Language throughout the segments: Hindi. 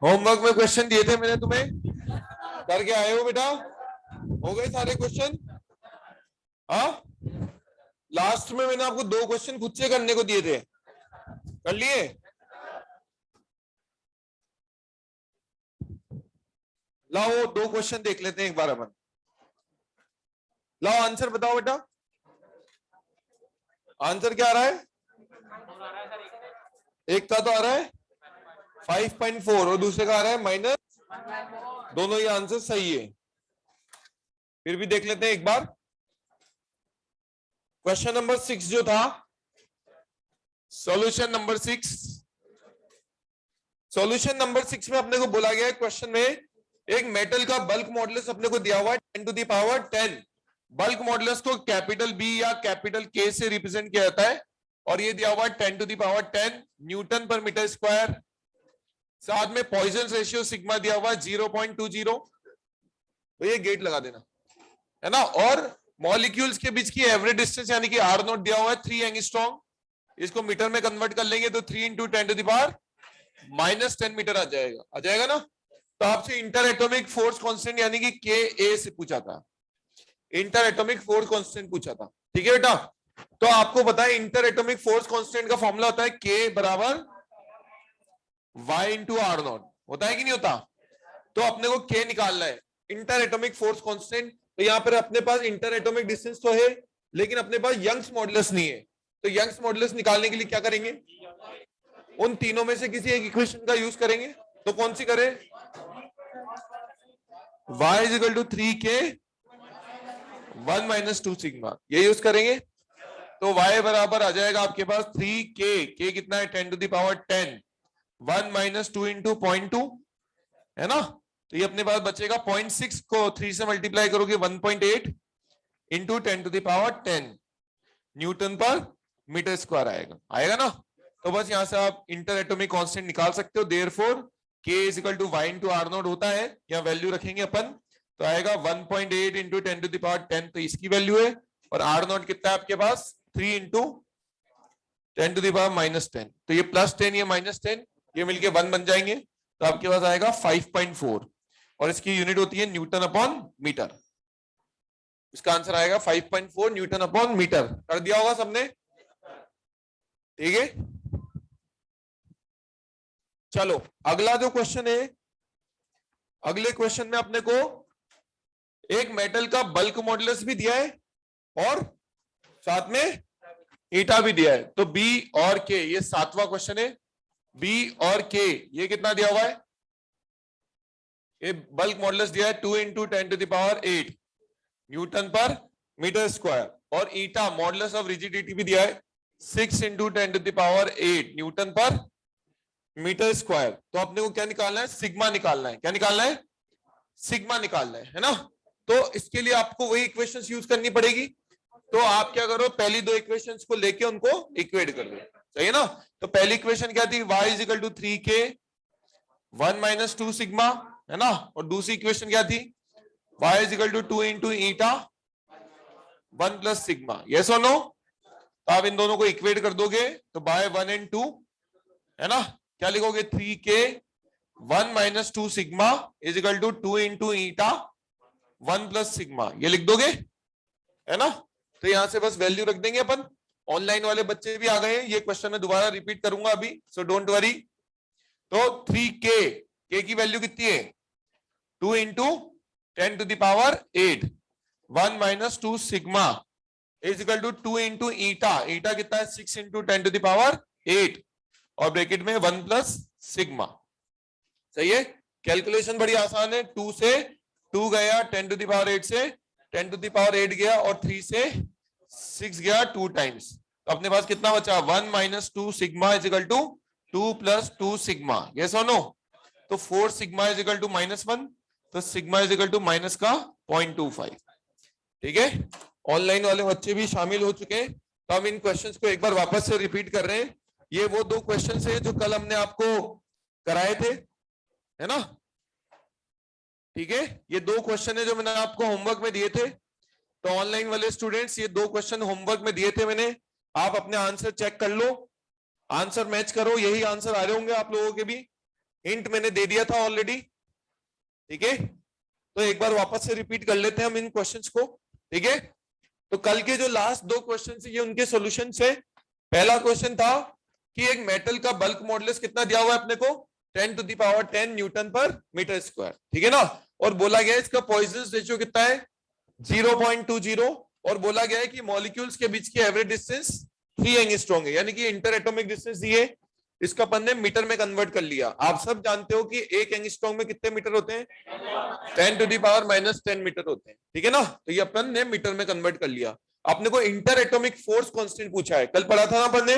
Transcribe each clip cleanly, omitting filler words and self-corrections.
होमवर्क में क्वेश्चन दिए थे मैंने तुम्हें, करके आए हो बेटा? हो गए सारे क्वेश्चन? हाँ, लास्ट में मैंने आपको 2 क्वेश्चन खुद से करने को दिए थे, कर लिए? लाओ 2 क्वेश्चन देख लेते हैं एक बार अपन। लाओ आंसर बताओ बेटा। आंसर क्या आ रहा है? एक का तो आ रहा है 5.4 और दूसरे का आ रहा है माइनस, दोनों ही आंसर सही है। फिर भी देख लेते हैं एक बार। क्वेश्चन नंबर 6 जो था, सॉल्यूशन नंबर 6, सॉल्यूशन नंबर 6 में अपने को बोला गया है क्वेश्चन में, एक मेटल का बल्क मॉडुलस अपने को दिया हुआ है 10 to the power 10। Bulk modulus को कैपिटल बी या कैपिटल के से रिप्रेजेंट किया जाता है और ये दिया हुआ है 10 to the power 10 newton per metre square. साथ में पॉइजन रेशियो सिग्मा दिया हुआ है 0.20, तो ये गेट लगा देना है ना। और मॉलिक्यूल्स के बीच की एवरेज डिस्टेंस यानी कि आर नॉट दिया हुआ है 3 एंगस्ट्रॉम, इसको मीटर में कन्वर्ट कर लेंगे तो 3 into 10 to the power -10 metre आ जाएगा ना। तो आपसे इंटर एटॉमिक फोर्स कांस्टेंट यानी कि के ए से पूछा था, इंटर एटॉमिक फोर्स कांस्टेंट पूछा था, ठीक है बेटा। तो आपको पता है इंटर एटॉमिक फोर्स कांस्टेंट का फॉर्मूला होता है के बराबर y इंटू आर नॉट, होता है कि नहीं होता? तो अपने को के निकालना है, इंटर एटॉमिक फोर्स कांस्टेंट। तो यहां पर अपने पास इंटर एटॉमिक डिस्टेंस तो है लेकिन अपने पास यंग्स मॉडुलस नहीं है, तो यंग्स मॉडुलस निकालने के लिए क्या करेंगे? उन तीनों में से किसी एक इक्वेशन का यूज करेंगे। तो कौन सी करें? y is equal to 3k 1 minus 2 sigma, ये यूज करेंगे। तो y बराबर आ जाएगा आपके पास 3k, k कितना है 10 to the power 10, 1 minus 2 into 0.2 है ना। तो ये अपने पास बचेगा 0.6 को 3 से मल्टीप्लाई करोगे 1.8 into 10 to the power 10 newton per metre square आएगा ना। तो बस यहां से आप इंटर एटॉमिक कांस्टेंट निकाल सकते हो। Therefore k is equal to y into r naught होता है, यहाँ वैल्यू रखेंगे अपन तो आएगा 1.8 इंटू 10 टू द पावर 10, तो इसकी वैल्यू है। और आर नॉट कितना है आपके पास? 3 इंटू 10 टू द पावर -10, तो ये +10 ये -10 ये मिलके 1 बन जाएंगे, तो आपके पास आएगा 5.4 और इसकी यूनिट होती है न्यूटन अपॉन मीटर। इसका आंसर आएगा 5.4 न्यूटन अपॉन मीटर। कर दिया होगा सबने, ठीक है। चलो अगला जो क्वेश्चन है, अगले क्वेश्चन में अपने को एक मेटल का बल्क मॉडुलस भी दिया है और साथ में ईटा भी दिया है। तो बी और के, ये 7वां क्वेश्चन है। बी और के ये कितना दिया हुआ है? ये बल्क मॉडुलस दिया है 2 into 10 to the power 8 newton per metre square, और ईटा मॉडुलस ऑफ रिजिडिटी भी दिया है 6 into 10 to the power 8 newton per metre square. तो अपने को क्या निकालना है? सिग्मा निकालना है। क्या निकालना है? सिग्मा निकालना है ना। तो इसके लिए आपको वही इक्वेशंस यूज करनी पड़ेगी। तो आप क्या करो, पहली 2 इक्वेशंस को लेके उनको इक्वेट कर दो, सही है ना। तो पहली इक्वेशन क्या थी? y is equal to 3k 1 minus 2 sigma, है ना। और दूसरी इक्वेशन क्या थी? y is equal to 2 into eta 1 plus sigma. Yes और नो? तो आप इन दोनों को इक्वेट कर दोगे तो बाय 1 एंड 2 है ना। क्या लिखोगे? 3k 1 minus 2 sigma is equal to 2 into eta 1 plus sigma, ये लिख दोगे, है ना। तो यहां से बस वैल्यू रख देंगे अपन। ऑनलाइन वाले बच्चे भी आ गए हैं, ये क्वेश्चन मैं दोबारा रिपीट करूंगा अभी, सो डोंट वरी। तो 3k, k की वैल्यू कितनी है? 2 into 10 to the power 8, 1 minus 2 sigma is equal to 2 into eta, eta कितना है 6 इंटू 10 टू द पावर 8 और ब्रैकेट में 1 प्लस सिग्मा। सही है, कैलकुलेशन बड़ी आसान है। 2 से 2 गया, 10 टू द पावर 8 से 10 टू द पावर 8 गया और 3 से 6 गया 2 टाइम्स। तो अपने पास कितना बचा 1 minus 2 sigma is equal to 2 plus 2 sigma. Yes और नो? तो 4 सिग्मा इज इक्वल टू -1, तो sigma is equal to minus का 0.25। ठीक है, ऑनलाइन वाले बच्चे भी शामिल हो चुके हैं। तो हम इन क्वेश्चंस को एक बार वापस से रिपीट कर रहे हैं। ये वो 2 क्वेश्चंस हैं जो कल हमने आपको कराए थे, है ना? ठीक है, ये 2 क्वेश्चन है जो मैंने आपको होमवर्क में दिए थे। तो ऑनलाइन वाले स्टूडेंट्स ये 2 क्वेश्चन होमवर्क में दिए थे मैंने, आप अपने आंसर चेक कर लो, आंसर मैच करो। यही आंसर आ रहे होंगे आप लोगों के भी, हिंट मैंने दे दिया था ऑलरेडी। ठीक है, तो एक बार वापस से रिपीट कर लेते हैं हम इन क्वेश्चंस को। ठीक है, तो कल के जो लास्ट 2 क्वेश्चन ये उनके सॉल्यूशन है। पहला क्वेश्चन था कि एक मेटल का बल्क मॉडुलस कितना दिया हुआ है अपने को 10 to the power 10 newton per metre square. ठीक है ना, और बोला गया है इसका पॉइजन रेशियो कितना है 0.20 और बोला गया है कि मॉलिक्यूल्स के बीच की एवरेज डिस्टेंस 3 एंगस्ट्रॉम है, यानी कि इंटर एटॉमिक डिस्टेंस दिए, इसका अपन ने मीटर में कन्वर्ट कर लिया। आप सब जानते हो कि 1 एंगस्ट्रॉम में कितने मीटर होते हैं 10 टू द पावर -10 मीटर होते हैं। ठीक है ना, तो ये अपन ने मीटर में कन्वर्ट कर लिया। आपने को इंटर एटॉमिक फोर्स कांस्टेंट पूछा है, कल पढ़ा था ना अपन ने,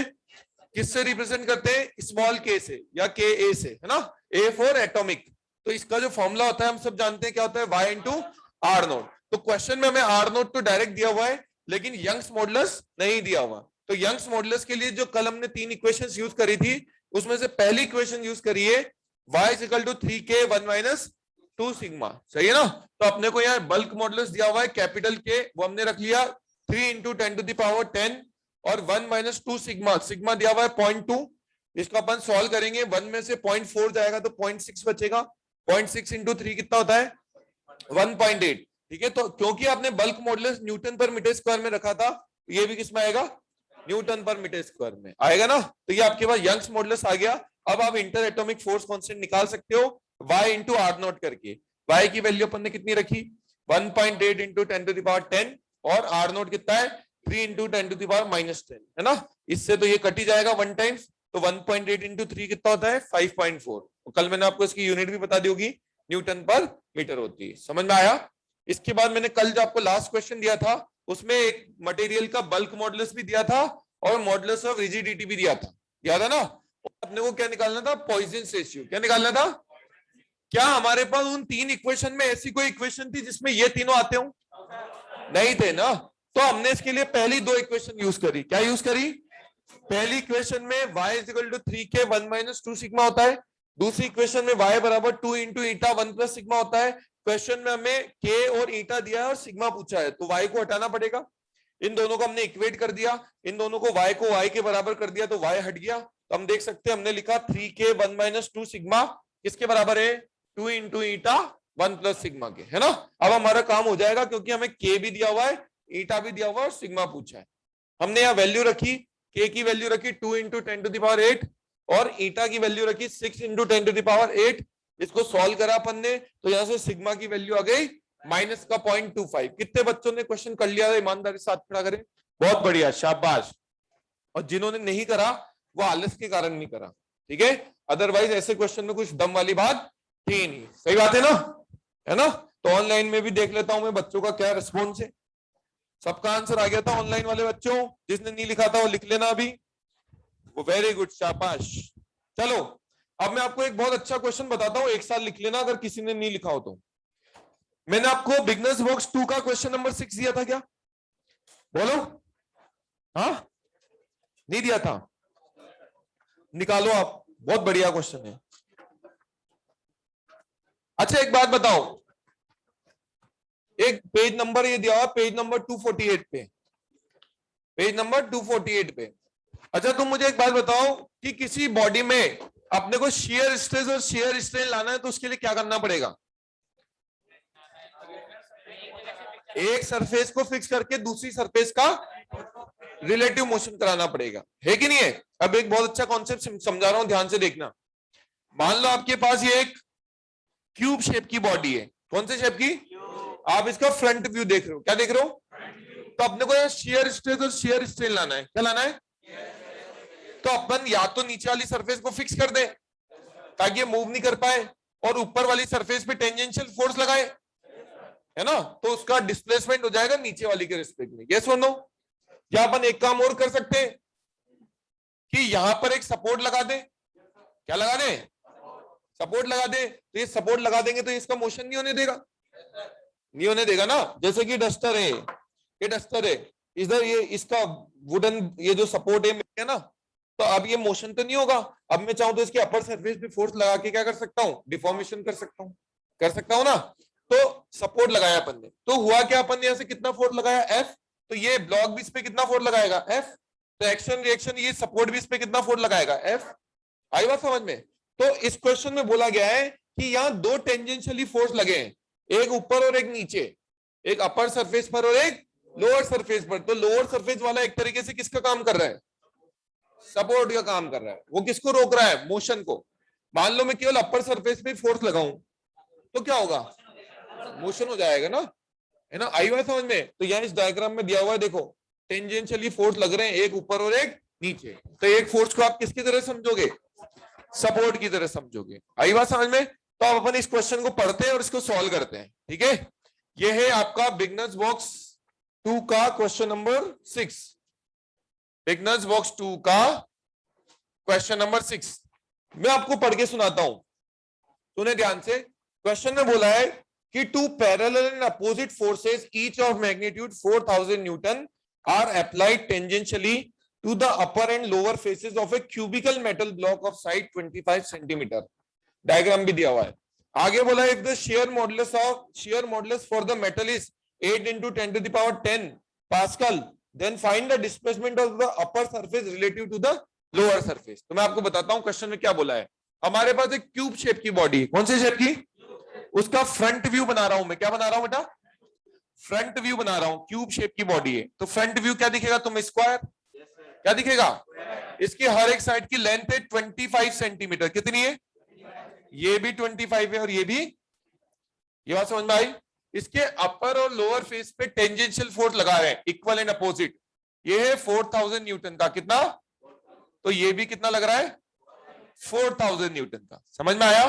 किससे रिप्रेजेंट करते हैं स्मॉल के से या के ए से, है ना, ए फॉर एटॉमिक। तो इसका जो फॉर्मूला होता है हम सब जानते हैं क्या होता है y इंटू आर नोट। तो क्वेश्चन में हमें आर नोट तो डायरेक्ट दिया हुआ है लेकिन यंग्स मॉडुलस नहीं दिया हुआ। तो यंग्स मॉडुलस के लिए जो कल हमने 3 इक्वेशंस यूज करी थी उसमें से पहली इक्वेशन यूज करिए y is equal to 3k 1 minus 2 sigma. सही है ना, तो अपने को यहाँ बल्क मॉडुलस दिया हुआ है कैपिटल के, वो हमने रख लिया 3 इंटू 10 टू द पावर 10 और 1 माइनस 2 सिग्मा, सिग्मा दिया हुआ है 0.2। इसको अपन सॉल्व करेंगे, 1 में से 0.4 जाएगा तो 0.6 बचेगा, 0.6 इंटू 3 कितना होता है 1.8। ठीक है, तो क्योंकि आपने bulk modulus Newton per metre square में रखा था, ये भी किसमें आएगा न्यूटन पर मीटर स्क्वायर में आएगा ना। तो ये आपके पास यंग्स मॉडुलस आ गया। अब आप इंटर एटॉमिक फोर्स कांस्टेंट निकाल सकते हो y इंटू आर नॉट करके। y की वैल्यू अपन ने कितनी रखी 1.8 इंटू 10 टू द पावर 10 और आर नॉट कितना है 3 इंटू 10 टू द पावर -10, है ना। इससे तो ये कट ही जाएगा 1 टाइम्स, तो 1.8 इंटू 3 कितना होता है 5.4। कल मैंने आपको इसकी यूनिट भी बता दी होगी, न्यूटन पर मीटर होती है। समझ में आया? इसके बाद मैंने कल जो आपको लास्ट क्वेश्चन दिया था उसमें एक मटेरियल का बल्क मॉडुलस भी दिया था और मॉडुलस ऑफ रिजिडिटी भी दिया था, याद है ना। अपने को क्या निकालना था पॉइजन रेशियो। क्या निकालना था? क्या हमारे पास उन 3 इक्वेशन में ऐसी कोई इक्वेशन थी जिसमें ये तीनों आते हो? नहीं थे ना। तो हमने इसके लिए पहली 2 इक्वेशन यूज करी। क्या यूज करी? पहली इक्वेशन में y is equal to 3k 1 minus 2 sigma होता है, दूसरी इक्वेशन में y बराबर 2 इंटू ईटा 1 प्लस सिग्मा होता है। क्वेश्चन में हमें k और ईटा दिया है और सिग्मा पूछा है, तो y को हटाना पड़ेगा। इन दोनों को हमने इक्वेट कर दिया, इन दोनों को y के बराबर कर दिया तो y हट गया। तो हम देख सकते हैं हमने लिखा 3k 1 माइनस 2 सिग्मा किसके बराबर है 2 इंटू ईटा 1 प्लस सिग्मा के, है ना। अब हमारा काम हो जाएगा क्योंकि हमें k भी दिया हुआ है, ईटा भी दिया हुआ है और सिग्मा पूछा है। हमने यहाँ वैल्यू रखी, k की वैल्यू रखी 2 इंटू 10 टू द पावर 8 और ईटा की वैल्यू रखी 6 इंटू 10 टू द पावर 8। इसको सॉल्व करा अपन ने, तो यहाँ से सिग्मा की वैल्यू आ गई माइनस का 0.25। कितने बच्चों ने क्वेश्चन कर लिया? ईमानदारी साथ खड़ा करें, बहुत बढ़िया, शाबाश। और जिन्होंने नहीं करा वो आलस के कारण नहीं करा, ठीक है, अदरवाइज ऐसे क्वेश्चन में कुछ दम वाली बात थी नहीं। सही बात है ना, है ना। तो ऑनलाइन में भी देख लेता हूं मैं बच्चों का क्या रिस्पॉन्स है। सबका आंसर आ गया था ऑनलाइन वाले बच्चों, जिसने नहीं लिखा था वो लिख लेना अभी, वो वेरी गुड, शाबाश। चलो अब मैं आपको एक बहुत अच्छा क्वेश्चन बताता हूं, एक साल लिख लेना अगर किसी ने नहीं लिखा हो तो। मैंने आपको बिगनर्स बॉक्स 2 का क्वेश्चन नंबर 6 दिया था क्या? बोलो। हाँ, नहीं दिया था? निकालो आप, बहुत बढ़िया क्वेश्चन है। अच्छा एक बात बताओ, एक पेज नंबर ये दिया हुआ पेज नंबर 248 पे, पेज नंबर 248 पे। अच्छा तुम मुझे एक बात बताओ कि किसी बॉडी में अपने को शियर स्ट्रेस और शियर स्ट्रेन लाना है तो उसके लिए क्या करना पड़ेगा? एक सरफेस को फिक्स करके दूसरी सरफेस का रिलेटिव मोशन कराना पड़ेगा, है कि नहीं है। अब एक बहुत अच्छा कॉन्सेप्ट समझा रहा हूं, ध्यान से देखना। मान लो आपके पास ये एक क्यूब शेप की बॉडी है। कौन से शेप की? आप इसका फ्रंट व्यू देख रहे हो, क्या देख रहे हो? तो अपने को यहाँ शेयर स्ट्रेस और शेयर स्ट्रेन लाना है, क्या लाना है? तो अपन या तो नीचे वाली सरफेस को फिक्स कर दें ताकि ये मूव नहीं कर पाए, और ऊपर वाली सरफेस पे टेंजेंशियल फोर्स लगाए, है ना, तो उसका डिस्प्लेसमेंट हो जाएगा नीचे वाली के रिस्पेक्ट में। यस और नो? या अपन एक काम और कर सकते हैं कि यहां पर एक सपोर्ट लगा दें, क्या लगा दें? सपोर्ट लगा दें। तो ये सपोर्ट लगा देंगे तो इसका मोशन नहीं होने देगा, नहीं होने देगा ना। जैसे कि डस्टर है, ये डस्टर है, इधर ये इसका वुडन ये जो सपोर्ट है ना, तो अब ये मोशन तो नहीं होगा। अब मैं चाहूं तो इसके अपर सरफेस पे फोर्स लगा के क्या कर सकता हूँ? डिफॉर्मेशन कर सकता हूँ, कर सकता हूँ ना। तो सपोर्ट लगाया अपन ने, तो हुआ क्या, अपन ने यहाँ से कितना फोर्स लगाया? एफ। तो ये ब्लॉक भी इस पे कितना फोर्स लगाएगा? एफ। तो एक्शन रिएक्शन ये सपोर्ट भी इस पे कितना फोर्स लगाएगा? एफ। आई बात समझ में? तो इस क्वेश्चन में बोला गया है कि यहाँ दो टेंजेंशियली फोर्स लगे हैं, एक ऊपर और एक नीचे, एक अपर सरफेस पर और एक लोअर सरफेस पर। तो लोअर सरफेस वाला एक तरीके से किसका काम कर रहा है? सपोर्ट का काम कर रहा है। वो किसको रोक रहा है? मोशन को। मान लो मैं केवल अपर सरफेस पे फोर्स लगाऊं तो क्या होगा? मोशन हो जाएगा ना, है ना। आई बात समझ में? तो यहाँ इस डायग्राम में दिया हुआ है, देखो टेंजेंशियली फोर्स लग रहे हैं, एक ऊपर और एक नीचे। तो एक फोर्स को आप किसकी तरह समझोगे? सपोर्ट की तरह समझोगे। आई बात समझ में? तो आप अपन इस क्वेश्चन को पढ़ते हैं और इसको सॉल्व करते हैं, ठीक है। ये है आपका बिगनर्स बॉक्स 2 का क्वेश्चन नंबर 6। बिगनर्स बॉक्स 2 का क्वेश्चन नंबर 6 मैं आपको पढ़ के सुनाता हूं, सुने ध्यान से। क्वेश्चन में बोला है कि two parallel and opposite forces each of magnitude 4000 newton are applied tangentially to the upper and lower faces of a cubical metal block of side 25 centimeter। Diagram भी दिया हुआ है। आगे बोला है if the shear modulus for the metal is 8 into 10 to the power 10 Pascal, then find the displacement of the upper surface relative to the lower surface। तो मैं आपको बताता हूँ क्वेश्चन में क्या बोला है। हमारे पास एक क्यूब शेप की बॉडी है, कौन सी शेप की? उसका फ्रंट व्यू बना रहा हूं मैं। क्या बना रहा हूं बेटा? फ्रंट व्यू बना रहा हूं। क्यूब शेप की बॉडी है तो फ्रंट व्यू क्या दिखेगा तुम? स्क्वायर। क्या दिखेगा? इसकी हर एक साइड की लेंथ है 25 सेंटीमीटर। कितनी है? ये भी 25 है और ये भी। ये बात समझ में आई? इसके अपर और लोअर फेस पे टेंजेंशियल फोर्स लगा रहे हैं, इक्वल एंड अपोजिट। ये है 4000 न्यूटन का। कितना? तो ये भी कितना लग रहा है? 4000 न्यूटन का। समझ में आया?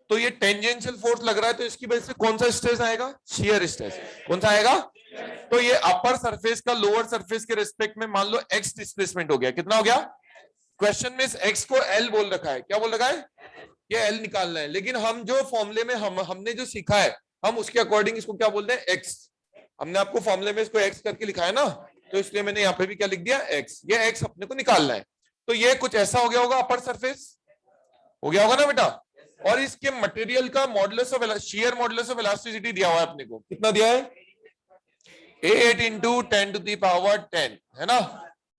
तो ये टेंजेंशियल फोर्स लग रहा है तो इसकी वजह से कौन सा स्ट्रेस आएगा? Shear stress. कौन सा आएगा? तो ये अपर सरफेस का लोअर सरफेस के रिस्पेक्ट में मान लो एक्स डिस्प्लेसमेंट हो गया। कितना हो गया? क्वेश्चन में इस एक्स को एल बोल रखा है। क्या बोल रखा है? ये एल निकालना है, लेकिन हम जो फॉर्मूले में हमने जो सीखा है हम उसके अकॉर्डिंग इसको क्या बोलते हैं? एक्स। हमने आपको फॉर्मूले में इसको एक्स करके लिखा है ना, तो इसलिए मैंने यहाँ पे भी क्या लिख दिया? एक्स। ये एक्स अपने को निकालना है। तो ये कुछ ऐसा हो गया होगा, अपर सरफेस हो गया होगा ना बेटा। और इसके मटेरियल का modulus of shear modulus of elasticity दिया हुआ है अपने को। कितना दिया है? 8 into 10 to the power 10, है ना,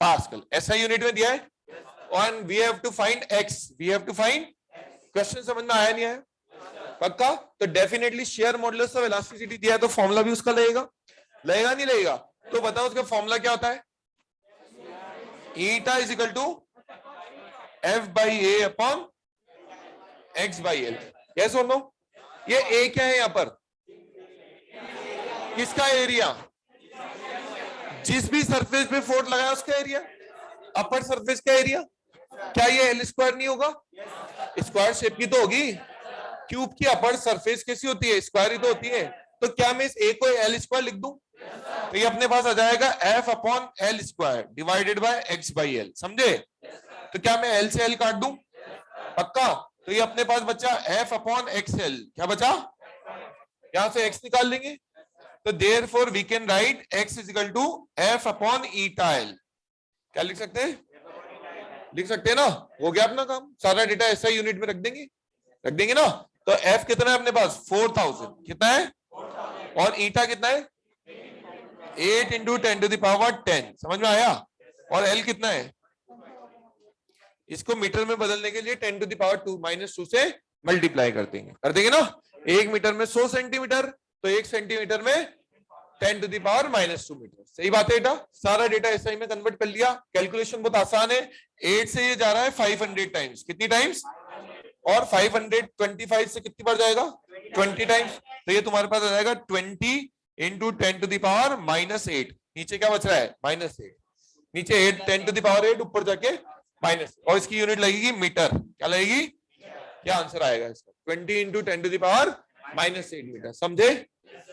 पास्कल। ऐसा यूनिट में दिया है। और we have to find X, we have to find. Question समझ में आया नहीं आया? पक्का? तो definitely shear modulus of elasticity दिया है तो फॉर्मूला भी उसका लगेगा, लगेगा नहीं लगेगा? तो बताओ उसका फॉर्मूला क्या होता है? Eta is equal to F by A upon X by L. Yes और नो? ये ए क्या है यहाँ पर? किसका एरिया? जिस भी सरफेस पे फोर्स लगाया उसका एरिया, अपर सरफेस का एरिया। क्या ये एल स्क्वायर नहीं होगा? स्क्वायर शेप की तो होगी। क्यूब की अपर सरफेस कैसी होती है? स्क्वायर ही तो होती है। तो क्या मैं इस ए को एल स्क्वायर लिख दूं? तो ये अपने पास आ जाएगा F upon L square divided by x by L. समझे? तो क्या मैं एल से एल काट दूं? पक्का? तो ये अपने पास बचा एफ अपॉन एक्स एल। क्या बचा? यहां से एक्स निकाल लेंगे तो therefore we can write x is equal to f upon eta l। क्या लिख सकते हैं? लिख सकते हैं ना? हो गया अपना काम। सारा डेटा ऐसा यूनिट में रख देंगे ना। तो f कितना है अपने पास? 4000। कितना है? और ईटा कितना है? 8 into 10 to the power 10। समझ में आया? और l कितना है? इसको मीटर में बदलने के लिए 10 to the power 2 -2 से मल्टीप्लाई कर देंगे ना। 1 मीटर में 100 सेंटीमीटर, तो 1 सेंटीमीटर में 10 to the power -2 मीटर। सही बात है बेटा? सारा डेटा एसआई में कन्वर्ट कर लिया। कैलकुलेशन बहुत आसान है। 8 से ये जा रहा है 500 टाइम्स। कितनी टाइम्स? और 525 से कितनी बार जाएगा 20 टाइम्स, तो ये तुम्हारे पास आ जाएगा 20 इंटू 10⁻⁻8। नीचे क्या बच रहा है -8, नीचे 8 10⁻8 ऊपर जाके माइनस, और इसकी यूनिट लगेगी मीटर। क्या लगेगी, क्या आंसर आएगा इसका 20 इंटू 10⁻⁻8 मीटर। समझे,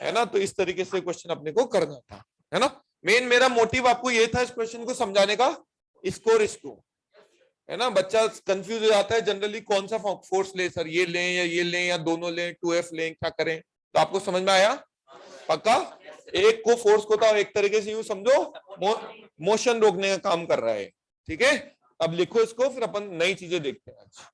है ना। तो इस तरीके से क्वेश्चन अपने को करना था, है ना। मेन मेरा मोटिव आपको ये था इस क्वेश्चन को समझाने का, स्कोर इसको, है ना। बच्चा कंफ्यूज हो जाता है जनरली कौन सा फोर्स ले, सर ये लें या ये लें या दोनों लें, 2F लें, क्या करें। तो आपको समझ में आया पक्का। एक को फोर्स को था, एक तरीके से यूं समझो मोशन रोकने का काम कर रहा है, ठीक है। अब लिखो इसको, फिर अपन नई चीजें देखते हैं आज।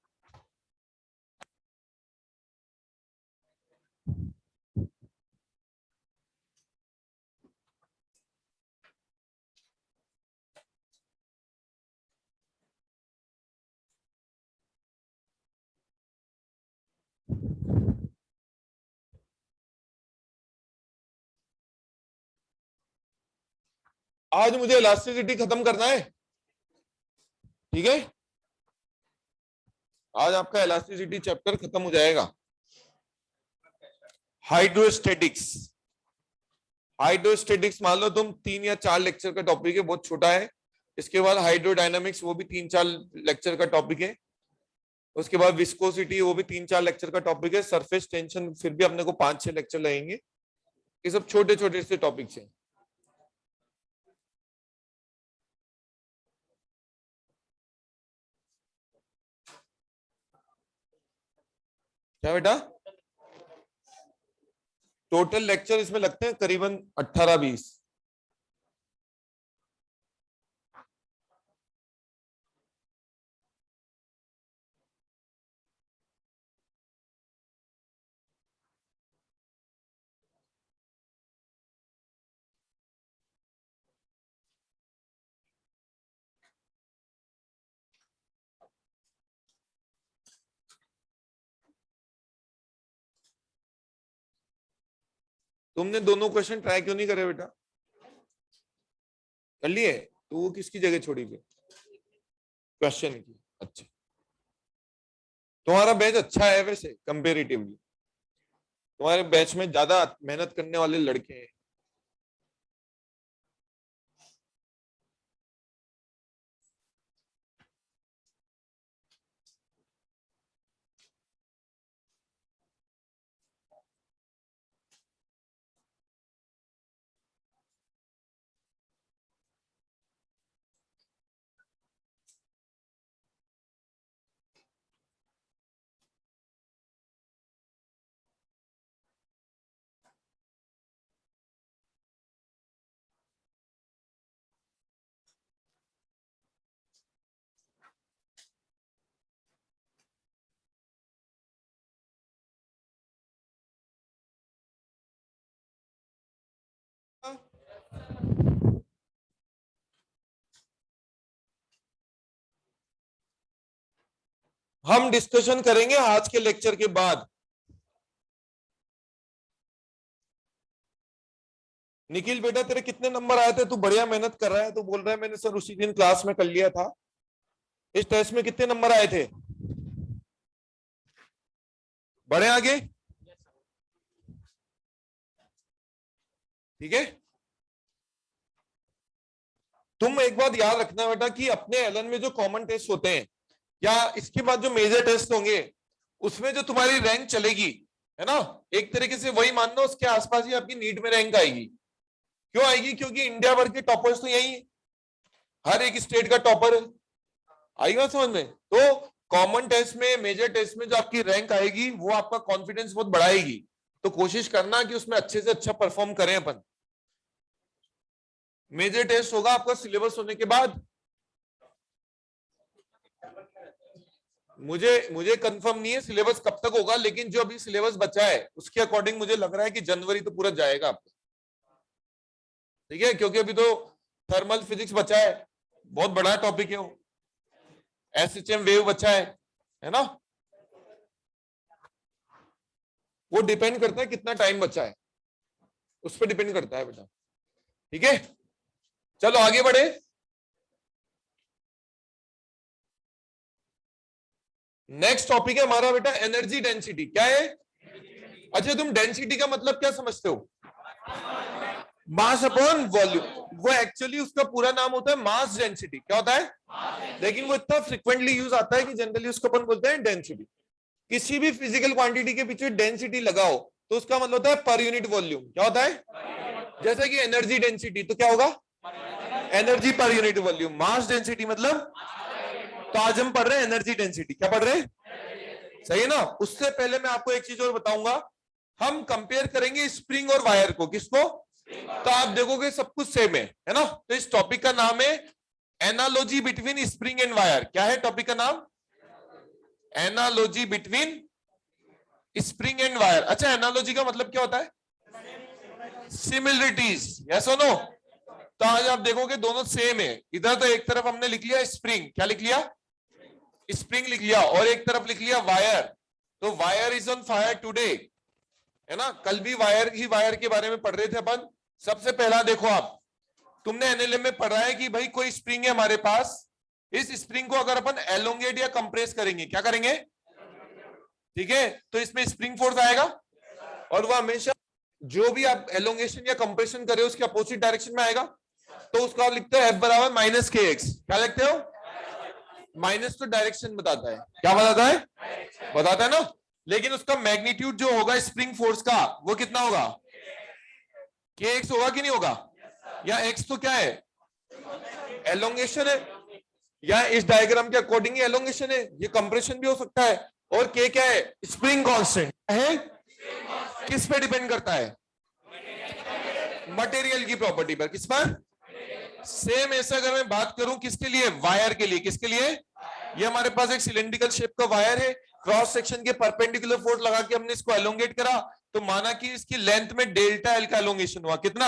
आज मुझे इलास्टिसिटी खत्म करना है, ठीक है। आज आपका इलास्टिसिटी चैप्टर खत्म हो जाएगा। हाइड्रोस्टेटिक्स, हाइड्रोस्टेटिक्स मान लो तुम 3 या 4 लेक्चर का टॉपिक है, बहुत छोटा है। इसके बाद हाइड्रोडायनामिक्स, वो भी 3-4 लेक्चर का टॉपिक है। उसके बाद विस्कोसिटी, वो भी 3-4 लेक्चर का टॉपिक है। सरफेस टेंशन फिर भी अपने को 5-6 लेक्चर लगेंगे। ये सब छोटे छोटे से टॉपिक्स हैं। क्या बेटा, टोटल लेक्चर इसमें लगते हैं करीबन 18-20। तुमने दोनों क्वेश्चन ट्राई क्यों नहीं करे बेटा, कर लिए तो वो किसकी जगह छोड़ी फिर क्वेश्चन की। अच्छा, तुम्हारा बैच अच्छा है वैसे कंपेरेटिवली, तुम्हारे बैच में ज्यादा मेहनत करने वाले लड़के हैं। हम डिस्कशन करेंगे आज के लेक्चर के बाद। निखिल बेटा तेरे कितने नंबर आए थे, तू बढ़िया मेहनत कर रहा है, तू बोल रहा है मैंने सर उसी दिन क्लास में कर लिया था। इस टेस्ट में कितने नंबर आए थे, बढ़े आगे, ठीक है। तुम एक बात याद रखना बेटा कि अपने एलन में जो कॉमन टेस्ट होते हैं या इसके बाद जो मेजर टेस्ट होंगे उसमें जो तुम्हारी रैंक चलेगी, है ना, एक तरीके से वही मान लो उसके आसपास ही आपकी नीट में रैंक आएगी। क्यों आएगी, क्योंकि इंडिया भर के टॉपर्स तो यही, हर एक स्टेट का टॉपर आएगा समझ में। तो कॉमन टेस्ट में, मेजर टेस्ट में जो आपकी रैंक आएगी वो आपका कॉन्फिडेंस बहुत बढ़ाएगी। तो कोशिश करना कि उसमें अच्छे से अच्छा परफॉर्म करें अपन। मेजर टेस्ट होगा आपका सिलेबस होने के बाद। मुझे मुझे कंफर्म नहीं है सिलेबस कब तक होगा, लेकिन जो अभी सिलेबस बचा है उसके अकॉर्डिंग मुझे लग रहा है कि जनवरी तो पूरा जाएगा आपका, ठीक है। क्योंकि अभी तो थर्मल फिजिक्स बचा है, बहुत बड़ा टॉपिक है वो। एसएचएम वेव बचा है ना। वो डिपेंड करता है कितना टाइम बचा है, उस पर डिपेंड करता है बेटा, ठीक है। चलो आगे बढ़े। नेक्स्ट टॉपिक है हमारा बेटा एनर्जी डेंसिटी। क्या है? अच्छा, तुम डेंसिटी का मतलब क्या समझते हो? Mass upon volume. वो एक्चुअली उसका पूरा नाम होता है मास डेंसिटी। क्या होता है? लेकिन वो इतना फ्रिक्वेंटली यूज आता है कि जनरली उसको अपन बोलते हैं डेंसिटी। किसी भी फिजिकल क्वांटिटी के पीछे डेंसिटी लगाओ तो उसका मतलब होता है पर यूनिट वॉल्यूम। क्या होता है? जैसे कि एनर्जी डेंसिटी तो क्या होगा? Energy per unit volume. Mass density मतलब, तो आज हम पढ़ रहे हैं एनर्जी डेंसिटी। क्या पढ़ रहे हैं? सही है ना? उससे पहले मैं आपको एक चीज और बताऊंगा। हम कंपेयर करेंगे स्प्रिंग और वायर को। किसको? तो आप देखोगे सब कुछ सेम है ना? तो इस टॉपिक का नाम है analogy between spring and wire. क्या है टॉपिक का नाम? Analogy between spring and wire. अच्छा, एनालॉजी का मतलब क्या होता है? सिमिलरिटीज। यस और नो? तो आज आप देखोगे दोनों सेम है। इधर तो एक तरफ हमने लिख लिया स्प्रिंग। क्या लिख लिया? स्प्रिंग लिख लिया। और एक तरफ लिख लिया वायर। तो wire is on fire today, है ना? कल भी वायर के बारे में पढ़ रहे थे अपन। सबसे पहला देखो आप, तुमने एनएलएम में पढ़ा है कि भाई कोई स्प्रिंग है हमारे पास। इस स्प्रिंग को अगर अपन एलोंगेट या कंप्रेस करेंगे, क्या करेंगे? ठीक है, तो इसमें स्प्रिंग फोर्स आएगा। और वह हमेशा जो भी आप एलोंगेशन या कंप्रेशन कर रहे हो उसके अपोजिट डायरेक्शन में आएगा। तो उसका आप लिखते हैं F बराबर माइनस के एक्स। क्या लिखते हो? माइनस तो डायरेक्शन बताता है। क्या बताता है? बताता है ना? लेकिन उसका मैग्नीट्यूड जो होगा स्प्रिंग फोर्स का वो कितना होगा? के एक्स होगा कि नहीं होगा? या एक्स तो क्या है? एलोंगेशन है। या इस डायग्राम के अकॉर्डिंग एलोंगेशन है। ये कंप्रेशन भी हो सकता है। और के क्या है? स्प्रिंग कांस्टेंट है। किस पे डिपेंड करता है? मटेरियल की प्रॉपर्टी पर। किस पर? सेम ऐसा अगर मैं बात करूं किसके लिए? वायर के लिए। किसके लिए? ये हमारे पास एक सिलेंड्रिकल शेप का वायर है। क्रॉस सेक्शन के परपेंडिकुलर फोर्स लगा के हमने इसको एलोंगेट करा। तो माना कि इसकी लेंथ में डेल्टा एल का एलोंगेशन हुआ। कितना?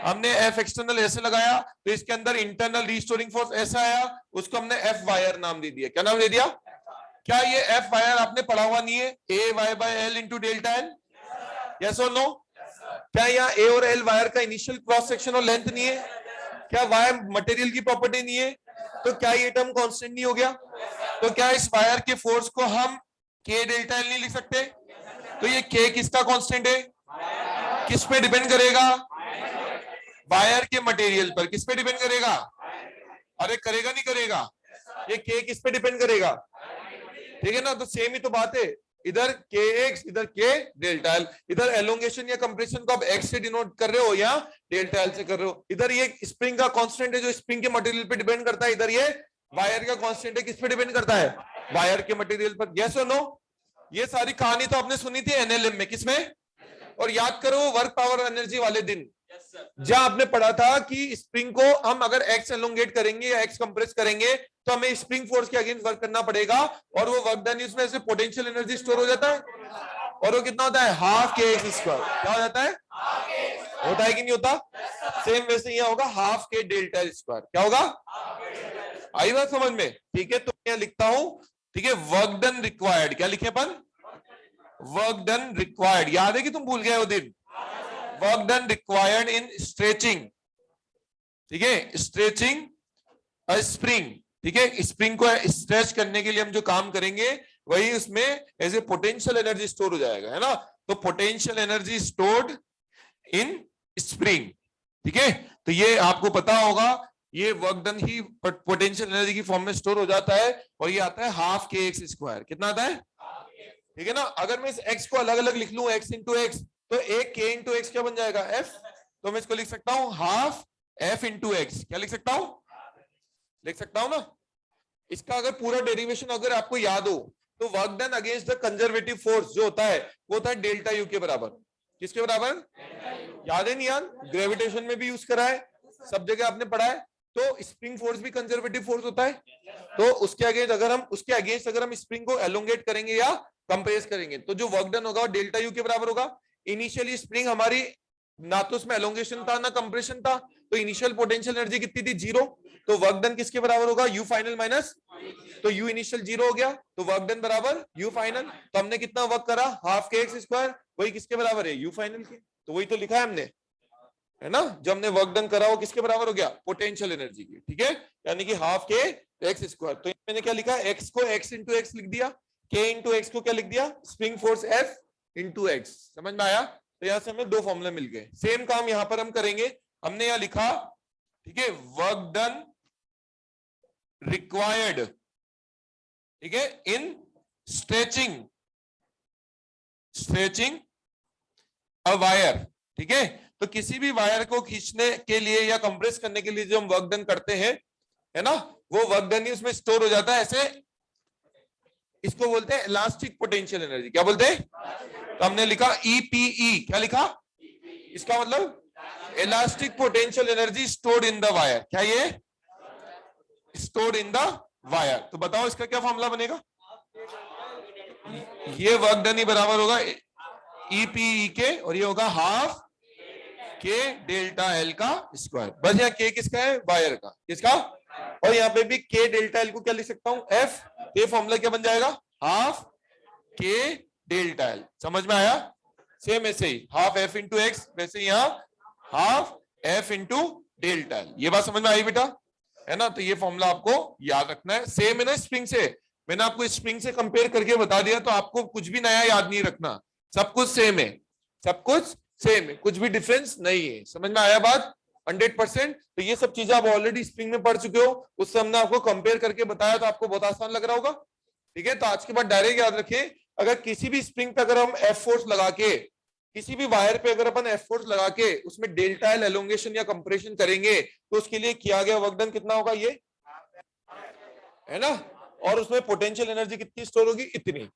हमने एफ एक्सटर्नल ऐसे लगाया तो इसके अंदर इंटरनल रिस्टोरिंग फोर्स ऐसा आया। उसको हमने एफ वायर नाम दे दिया। क्या नाम दे दिया? क्या ये एफ वायर आपने पढ़ा हुआ नहीं है? A Y by L into delta L. Yes और नो? क्या यहाँ ए और एल वायर का इनिशियल क्रॉस सेक्शन और लेंथ नहीं है? क्या वायर मटेरियल की प्रॉपर्टी नहीं है? तो क्या ये टर्म कांस्टेंट नहीं हो गया? तो क्या इस वायर के फोर्स को हम के डेल्टा एल नहीं लिख सकते? तो ये के किसका कांस्टेंट है? किस पे डिपेंड करेगा? वायर के मटेरियल पर। किस पे डिपेंड करेगा? अरे करेगा नहीं करेगा? ये के किस पे डिपेंड करेगा? ठीक है ना? तो सेम ही तो बात है। इधर के एक्स, इधर के डेल्टा एल। इधर एलोंगेशन या कंप्रेशन को आप एक्स से डिनोट कर रहे हो या डेल्टा एल से कर रहे हो। इधर ये स्प्रिंग का कांस्टेंट है जो स्प्रिंग के मटेरियल पे डिपेंड करता है। इधर ये वायर का कांस्टेंट है। किस पे डिपेंड करता है? वायर के मटेरियल पर। यस और नो? ये सारी कहानी तो आपने सुनी थी एनएलएम में। किसमें? और याद करो वर्क पावर एनर्जी वाले दिन जहां आपने पढ़ा था कि स्प्रिंग को हम अगर एक्स एलोंगेट करेंगे या एक्स कंप्रेस करेंगे तो हमें स्प्रिंग फोर्स के अगेंस्ट वर्क करना पड़ेगा। और वो वर्क डन उसमें से पोटेंशियल एनर्जी स्टोर हो जाता है। और वो कितना होता है? हाफ के एक्स स्क्वायर। क्या हो जाता है? होता है कि नहीं होता? सेम वैसे यहाँ होगा हाफ के डेल्टा स्क्वायर। क्या होगा? आई बात समझ में? ठीक है, तो मैं लिखता हूं। ठीक है, वर्क डन रिक्वायर्ड। क्या लिखे अपन? Work done required. याद है कि तुम भूल गए वो दिन? Work done required in stretching. ठीक है, स्ट्रेचिंग अ स्प्रिंग। ठीक है, स्प्रिंग को स्ट्रेच करने के लिए हम जो काम करेंगे वही उसमें as a potential energy store हो जाएगा, है ना? तो potential energy stored in spring. ठीक है, तो ये आपको पता होगा। ये वर्क डन ही पोटेंशियल एनर्जी की फॉर्म में स्टोर हो जाता है। और ये आता है हाफ के एक्स स्क्वायर। कितना आता है? ठीक है ना? अगर मैं इस एक्स को अलग अलग लिख लूं एक्स इंटू एक्स तो एक के इंटू एक्स क्या बन जाएगा? एफ। तो मैं इसको लिख सकता हूं हाफ एफ इंटू एक्स। क्या लिख सकता हूं? लिख सकता हूं ना? इसका अगर पूरा डेरिवेशन अगर आपको याद हो तो work done against the conservative force जो होता है वो होता है डेल्टा यू के बराबर। किसके बराबर? याद है नहीं याद? ग्रेविटेशन में भी यूज करा है, सब जगह आपने पढ़ा है। तो स्प्रिंग फोर्स भी कंजर्वेटिव फोर्स होता है। तो उसके अगेंस्ट अगर हम स्प्रिंग को एलोंगेट करेंगे या कंप्रेस करेंगे तो जो वर्क डन होगा वो डेल्टा यू के बराबर होगा। इनिशियली स्प्रिंग हमारी ना तो उसमें एलोंगेशन था ना कंप्रेशन था, तो इनिशियल पोटेंशियल एनर्जी कितनी थी? 0। तो वर्क डन किसके बराबर होगा? यू फाइनल माइनस, तो यू इनिशियल 0 हो गया तो वर्क डन बराबर यू फाइनल। तो हमने कितना वर्क करा? हाफ के एक्स स्क्वायर। वही किसके बराबर है? यू फाइनल के। तो वही तो लिखा है हमने, है ना? जो हमने वर्क डन करा वो किसके बराबर हो गया? पोटेंशियल एनर्जी की। ठीक है, यानी कि हाफ के एक्स स्क्वायर। तो मैंने क्या लिखा, एक्स को एक्स इंटू एक्स लिख दिया, के इंटू एक्स को क्या लिख दिया, spring force F into x. समझ में आया? तो यहां से हमें दो फॉर्मूले मिल गए। सेम काम यहां पर हम करेंगे। हमने यहां लिखा, ठीक है, वर्क डन रिक्वायर्ड, ठीक है, इन स्ट्रेचिंग अ वायर, ठीक है। तो किसी भी वायर को खींचने के लिए या कंप्रेस करने के लिए जो हम वर्क डन करते हैं, है ना, वो वर्क डन ही उसमें स्टोर हो जाता है ऐसे। इसको बोलते हैं इलास्टिक पोटेंशियल एनर्जी। क्या बोलते हैं? तो हमने लिखा ईपीई। क्या लिखा? इसका मतलब elastic potential energy stored in the wire. क्या ये? Stored in the wire. तो बताओ इसका क्या फॉर्मूला बनेगा? ये वर्क डन ही बराबर होगा ईपीई के, और ये होगा हाफ के डेल्टा एल का स्क्वायर। बस यहाँ के किसका है? वायर का। किसका? और यहाँ पे भी के डेल्टा एल को क्या लिख सकता हूं? एफ। ये फॉर्मूला क्या बन जाएगा? हाफ के डेल्टा एल। समझ में आया? सेम ऐसे ही हाफ एफ इंटू एक्स, वैसे यहाँ half F into delta L. ये बात समझ में आई बेटा? है ना? तो ये फॉर्मूला आपको याद रखना है। सेम है ना स्प्रिंग से? मैंने आपको स्प्रिंग से कंपेयर करके बता दिया, तो आपको कुछ भी नया याद नहीं रखना, सब कुछ सेम है, सब कुछ सेम है, कुछ भी डिफरेंस नहीं है। समझ में आया बात? 100%। तो ये सब चीजें आप ऑलरेडी स्प्रिंग में पढ़ चुके हो, उससे हमने आपको कंपेयर करके बताया, तो आपको बहुत आसान लग रहा होगा। ठीक है, तो आज के बाद डायरेक्ट याद रखें, अगर किसी भी स्प्रिंग पे अगर हम एफ फोर्स लगा के, किसी भी वायर पे अगर अपन एफ फोर्स लगा के उसमें डेल्टा एल एलोंगेशन या कंप्रेशन करेंगे, तो उसके लिए किया गया वर्क डन कितना होगा? ये है ना, और उसमें पोटेंशियल एनर्जी कितनी स्टोर होगी? इतनी हो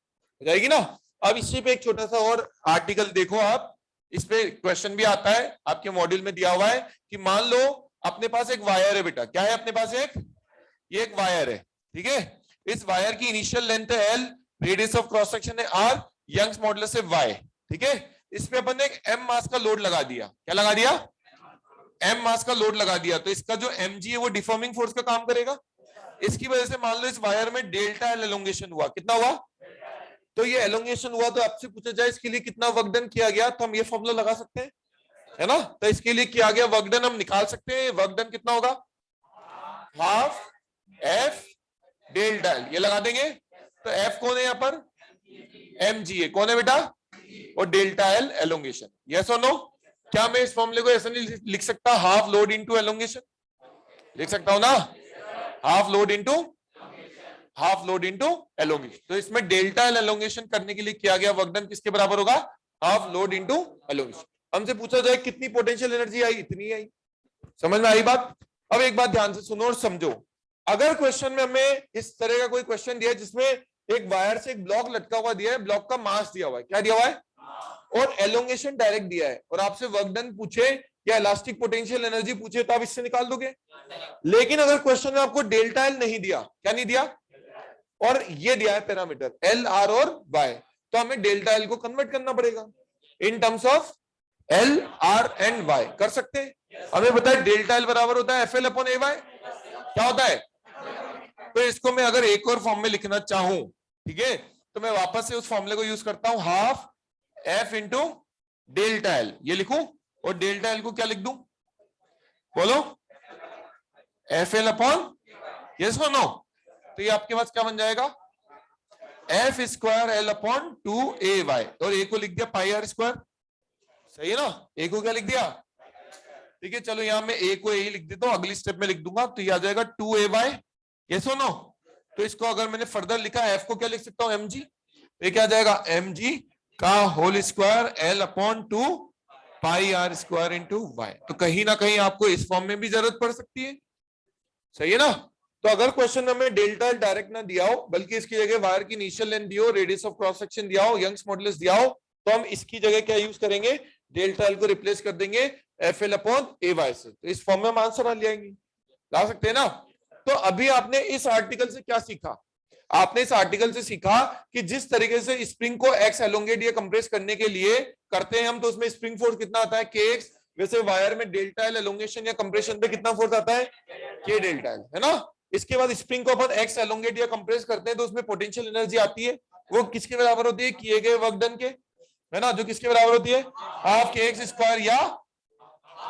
जाएगी ना। अब इसी पे एक छोटा सा और आर्टिकल देखो आप, इस पे क्वेश्चन भी आता है, आपके मॉड्यूल में दिया हुआ है कि मान लो अपने पास एक वायर है बेटा। क्या है अपने पास? ये एक वायर है, ठीक है। इस वायर की इनिशियल लेंथ है L, radius of cross section है आर, यंग्स मॉडुलस है वाई, ठीक है। इस पे अपन ने एक एम मास का लोड लगा दिया। क्या लगा दिया? एम मास का लोड लगा दिया। तो इसका जो एम जी है वो डिफॉर्मिंग फोर्स का काम करेगा। इसकी वजह से मान लो इस वायर में डेल्टा एल एलोंगेशन हुआ। कितना हुआ? तो ये एलोंगेशन हुआ, तो आपसे पूछा जाए इसके लिए कितना वर्क डन किया गया, तो हम ये फॉर्मूला लगा सकते हैं, है ना। तो इसके लिए किया गया वर्क डन हम निकाल सकते हैं। वर्क डन कितना होगा? हाफ एफ डेल्टा एल, ये लगा देंगे। तो एफ कौन है यहाँ पर? एम जी है। कौन है बेटा? और डेल्टा एल एलोंगेशन। यस और नो? क्या मैं इस फॉर्मूले को ऐसा नहीं लिख सकता, हाफ लोड इंटू एलोंगेशन? लिख सकता हूं ना, हाफ लोड इंटू एलोंगेशन। तो इसमें डेल्टा एल एलोंगेशन करने के लिए किया गया वर्क डन किसके बराबर होगा? Half load into elongation. हमसे पूछा जाए कितनी पोटेंशियल एनर्जी आई, इतनी आई। समझ में आई बात? अब एक बात ध्यान से सुनो और समझो। अगर क्वेश्चन में हमें इस तरह का कोई क्वेश्चन दिया है जिसमें एक वायर से एक ब्लॉक लटका हुआ दिया है, ब्लॉक का मास दिया हुआ है, क्या दिया हुआ है, और एलोंगेशन डायरेक्ट दिया है, और आपसे वर्क डन पूछे या इलास्टिक पोटेंशियल एनर्जी पूछे, तो आप इससे निकाल दोगे। लेकिन अगर क्वेश्चन में आपको डेल्टा एल नहीं दिया, क्या नहीं दिया, और ये दिया है पैरामीटर एल आर और वाई, तो हमें डेल्टा एल को कन्वर्ट करना पड़ेगा in terms of L R and Y. कर सकते हैं? हमें बताए डेल्टा एल बराबर होता है एफ एल अपॉन ए वाई। क्या होता है? तो इसको मैं अगर एक और फॉर्म में लिखना चाहूं, ठीक है, तो मैं वापस से उस फॉर्मूले को यूज करता हूं, half F into delta L, ये लिखूं, और डेल्टा एल को क्या लिख दूं? बोलो, एफ एल अपॉन, यस और नो? तो ये आपके पास क्या बन जाएगा? F square L upon 2ay, और ए को लिख दिया पाई आर स्क्वायर। सही है ना? ए को क्या लिख दिया? ठीक है, चलो यहां मैं ए को ए लिख देता हूं, अगली स्टेप में लिख दूंगा, तो ये आ जाएगा 2ay। यस और नो? तो इसको अगर मैंने फर्दर लिखा, एफ को क्या लिख सकता हूं? M G. ये क्या आ जाएगा? एम जी का whole square L upon 2 pi R square into Y. तो कहीं ना कहीं आपको इस फॉर्म में भी जरूरत पड़ सकती है। सही है ना? तो अगर क्वेश्चन में हमें डेल्टा एल डायरेक्ट ना दिया हो, बल्कि इसकी जगह वायर की इनिशियल लेंथ दी हो, रेडियस ऑफ क्रॉस सेक्शन दिया हो, यंग्स मॉडुलस दिया हो, तो हम इसकी जगह क्या यूज करेंगे? डेल्टा एल को रिप्लेस कर देंगे एफ एल अपॉन ए वाई से। तो इस फॉर्म में हम आंसर ला सकते हैं ना। तो अभी आपने इस आर्टिकल से क्या सीखा? आपने इस आर्टिकल से सीखा कि जिस तरीके से स्प्रिंग को एक्स एलोंगेट या कंप्रेस करने के लिए करते हैं हम, तो उसमें स्प्रिंग फोर्स कितना आता है? के एक्स। वैसे वायर में डेल्टा एल एलोंगेशन या कंप्रेशन पे कितना फोर्स आता है? के डेल्टा एल, है ना। इसके बाद स्प्रिंग को अपन एक्स एलोंगेट या कंप्रेस करते हैं, तो उसमें पोटेंशियल एनर्जी आती है, वो किसके बराबर होती है? किए गए वर्क डन के, है ना, जो किसके बराबर होती है? हाफ के एक्स स्क्वायर या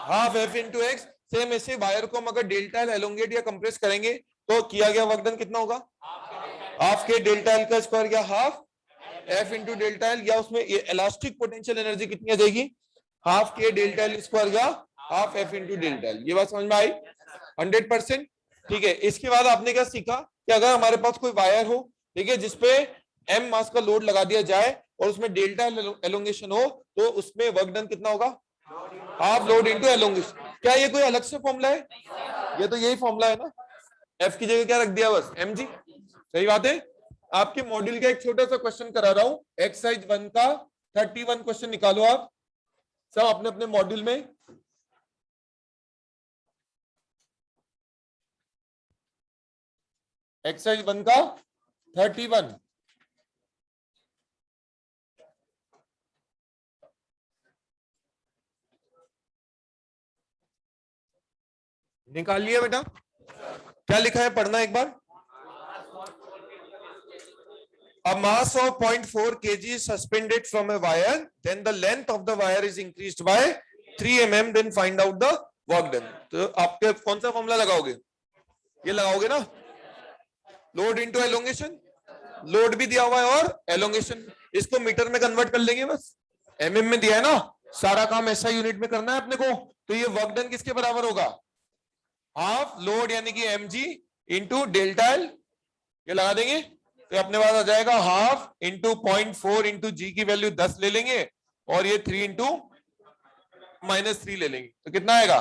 half F into x. Same ऐसे वायर को हम अगर डेल्टा एल एलोंगेट या कंप्रेस करेंगे, तो किया गया वर्क डन कितना होगा, हाफ के डेल्टा एल का स्क्वायर या half F into delta L, या उसमें इलास्टिक पोटेंशियल एनर्जी कितनी आ जाएगी, हाफ के डेल्टा एल स्क्वायर या half F into delta L. ये बात समझ में आई 100%। ठीक है, इसके बाद आपने क्या सीखा कि अगर हमारे पास कोई वायर हो, ठीक है, जिसपे एम मास का लोड लगा दिया जाए और उसमें डेल्टा एलोंगेशन हो, तो उसमें वर्क डन कितना होगा, हाफ लोड इंटू एलोंगेशन। क्या ये कोई अलग से फॉर्मूला है, ये तो यही फॉर्मूला है ना, एफ की जगह क्या रख दिया बस एम जी। सही बात है। आपके मॉड्यूल का एक छोटा सा क्वेश्चन करा रहा हूं, एक्सरसाइज 1 का 31 क्वेश्चन निकालो आप सब अपने अपने मॉड्यूल में। एक्सरसाइज 1 का 31 निकाल लिया बेटा, क्या लिखा है पढ़ना एक बार। A mass of 0.4 kg is suspended from a wire, then the length of the wire is increased by 3 mm, then find out the work done। तो आपके कौन सा फॉर्मूला लगाओगे, ये लगाओगे ना, लोड इंटू एलोंगेशन, लोड भी दिया हुआ है और एलोंगेशन, इसको मीटर में कन्वर्ट कर लेंगे बस, एमएम में दिया है ना, सारा काम ऐसा यूनिट में करना है अपने को। तो ये वर्क डन किसके बराबर होगा, हाफ लोड यानी कि M G into delta L, ये लगा देंगे तो अपने पास आ जाएगा हाफ इंटू 0.4 इंटू जी की वैल्यू 10 ले लेंगे और ये 3 इंटू -3 ले लेंगे, तो कितना आएगा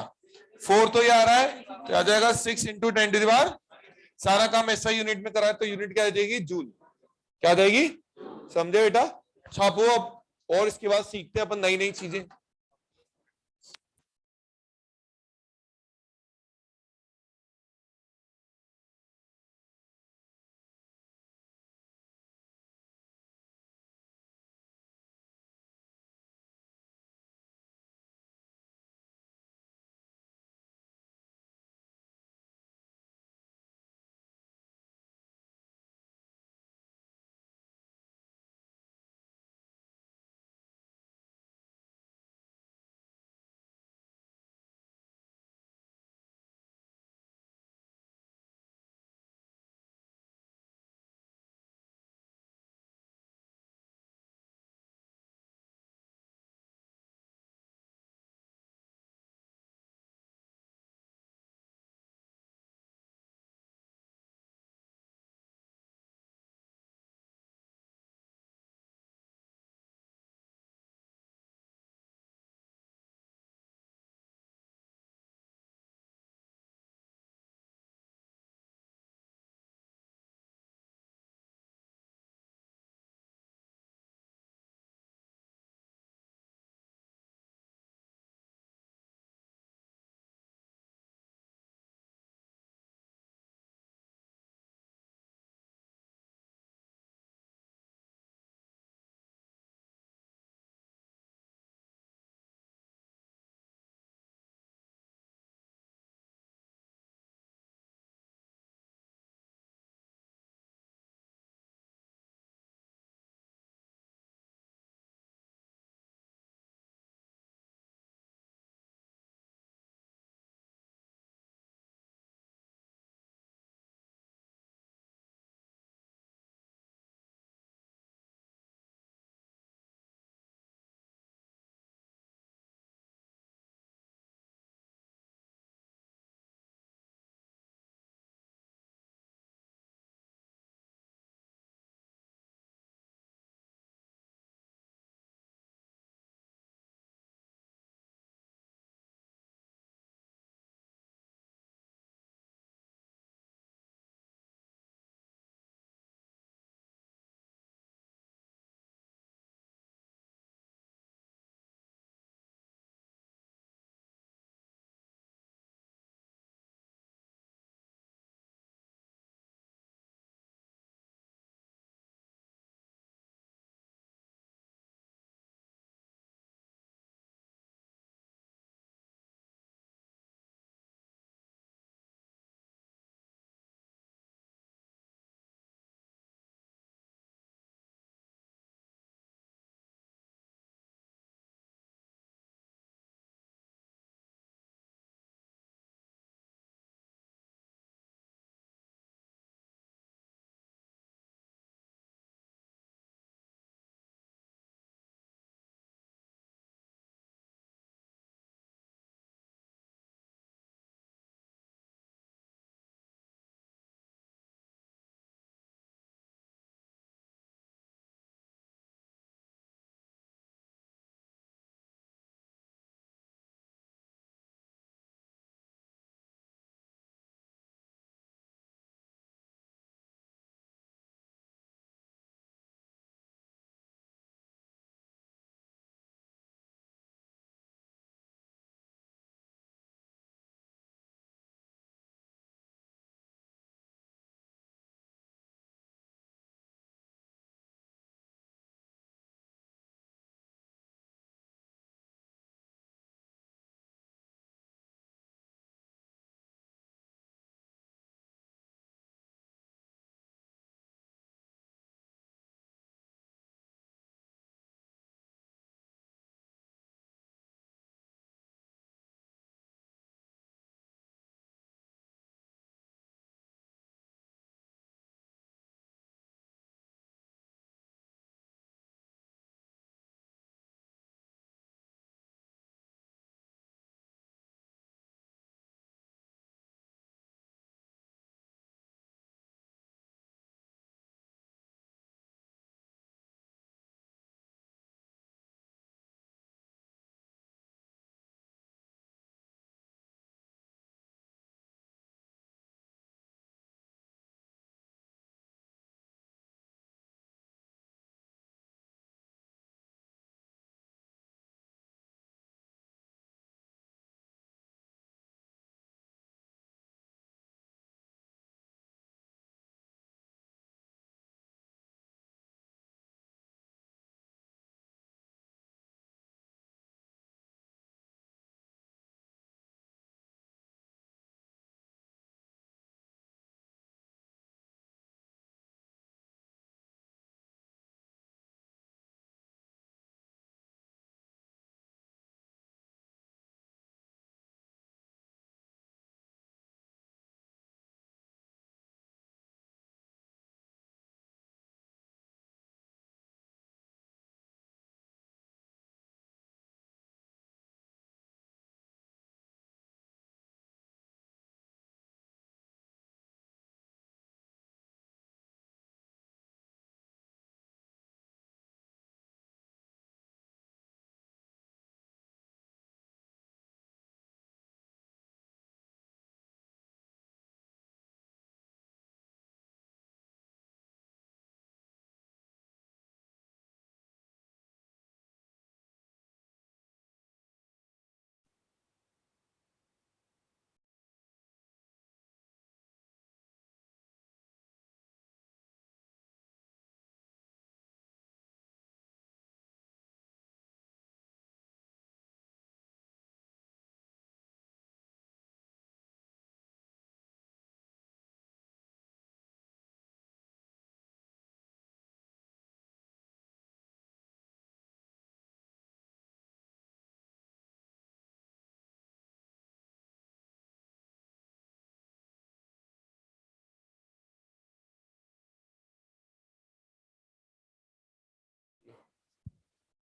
4, तो ये आ रहा है, तो आ जाएगा 6 इंटू 10⁻, सारा काम ऐसा यूनिट में करा है तो यूनिट क्या आ जाएगी, जूल। क्या आ जाएगी, समझे बेटा, छापो अब, और इसके बाद सीखते हैं अपन नई नई चीजें।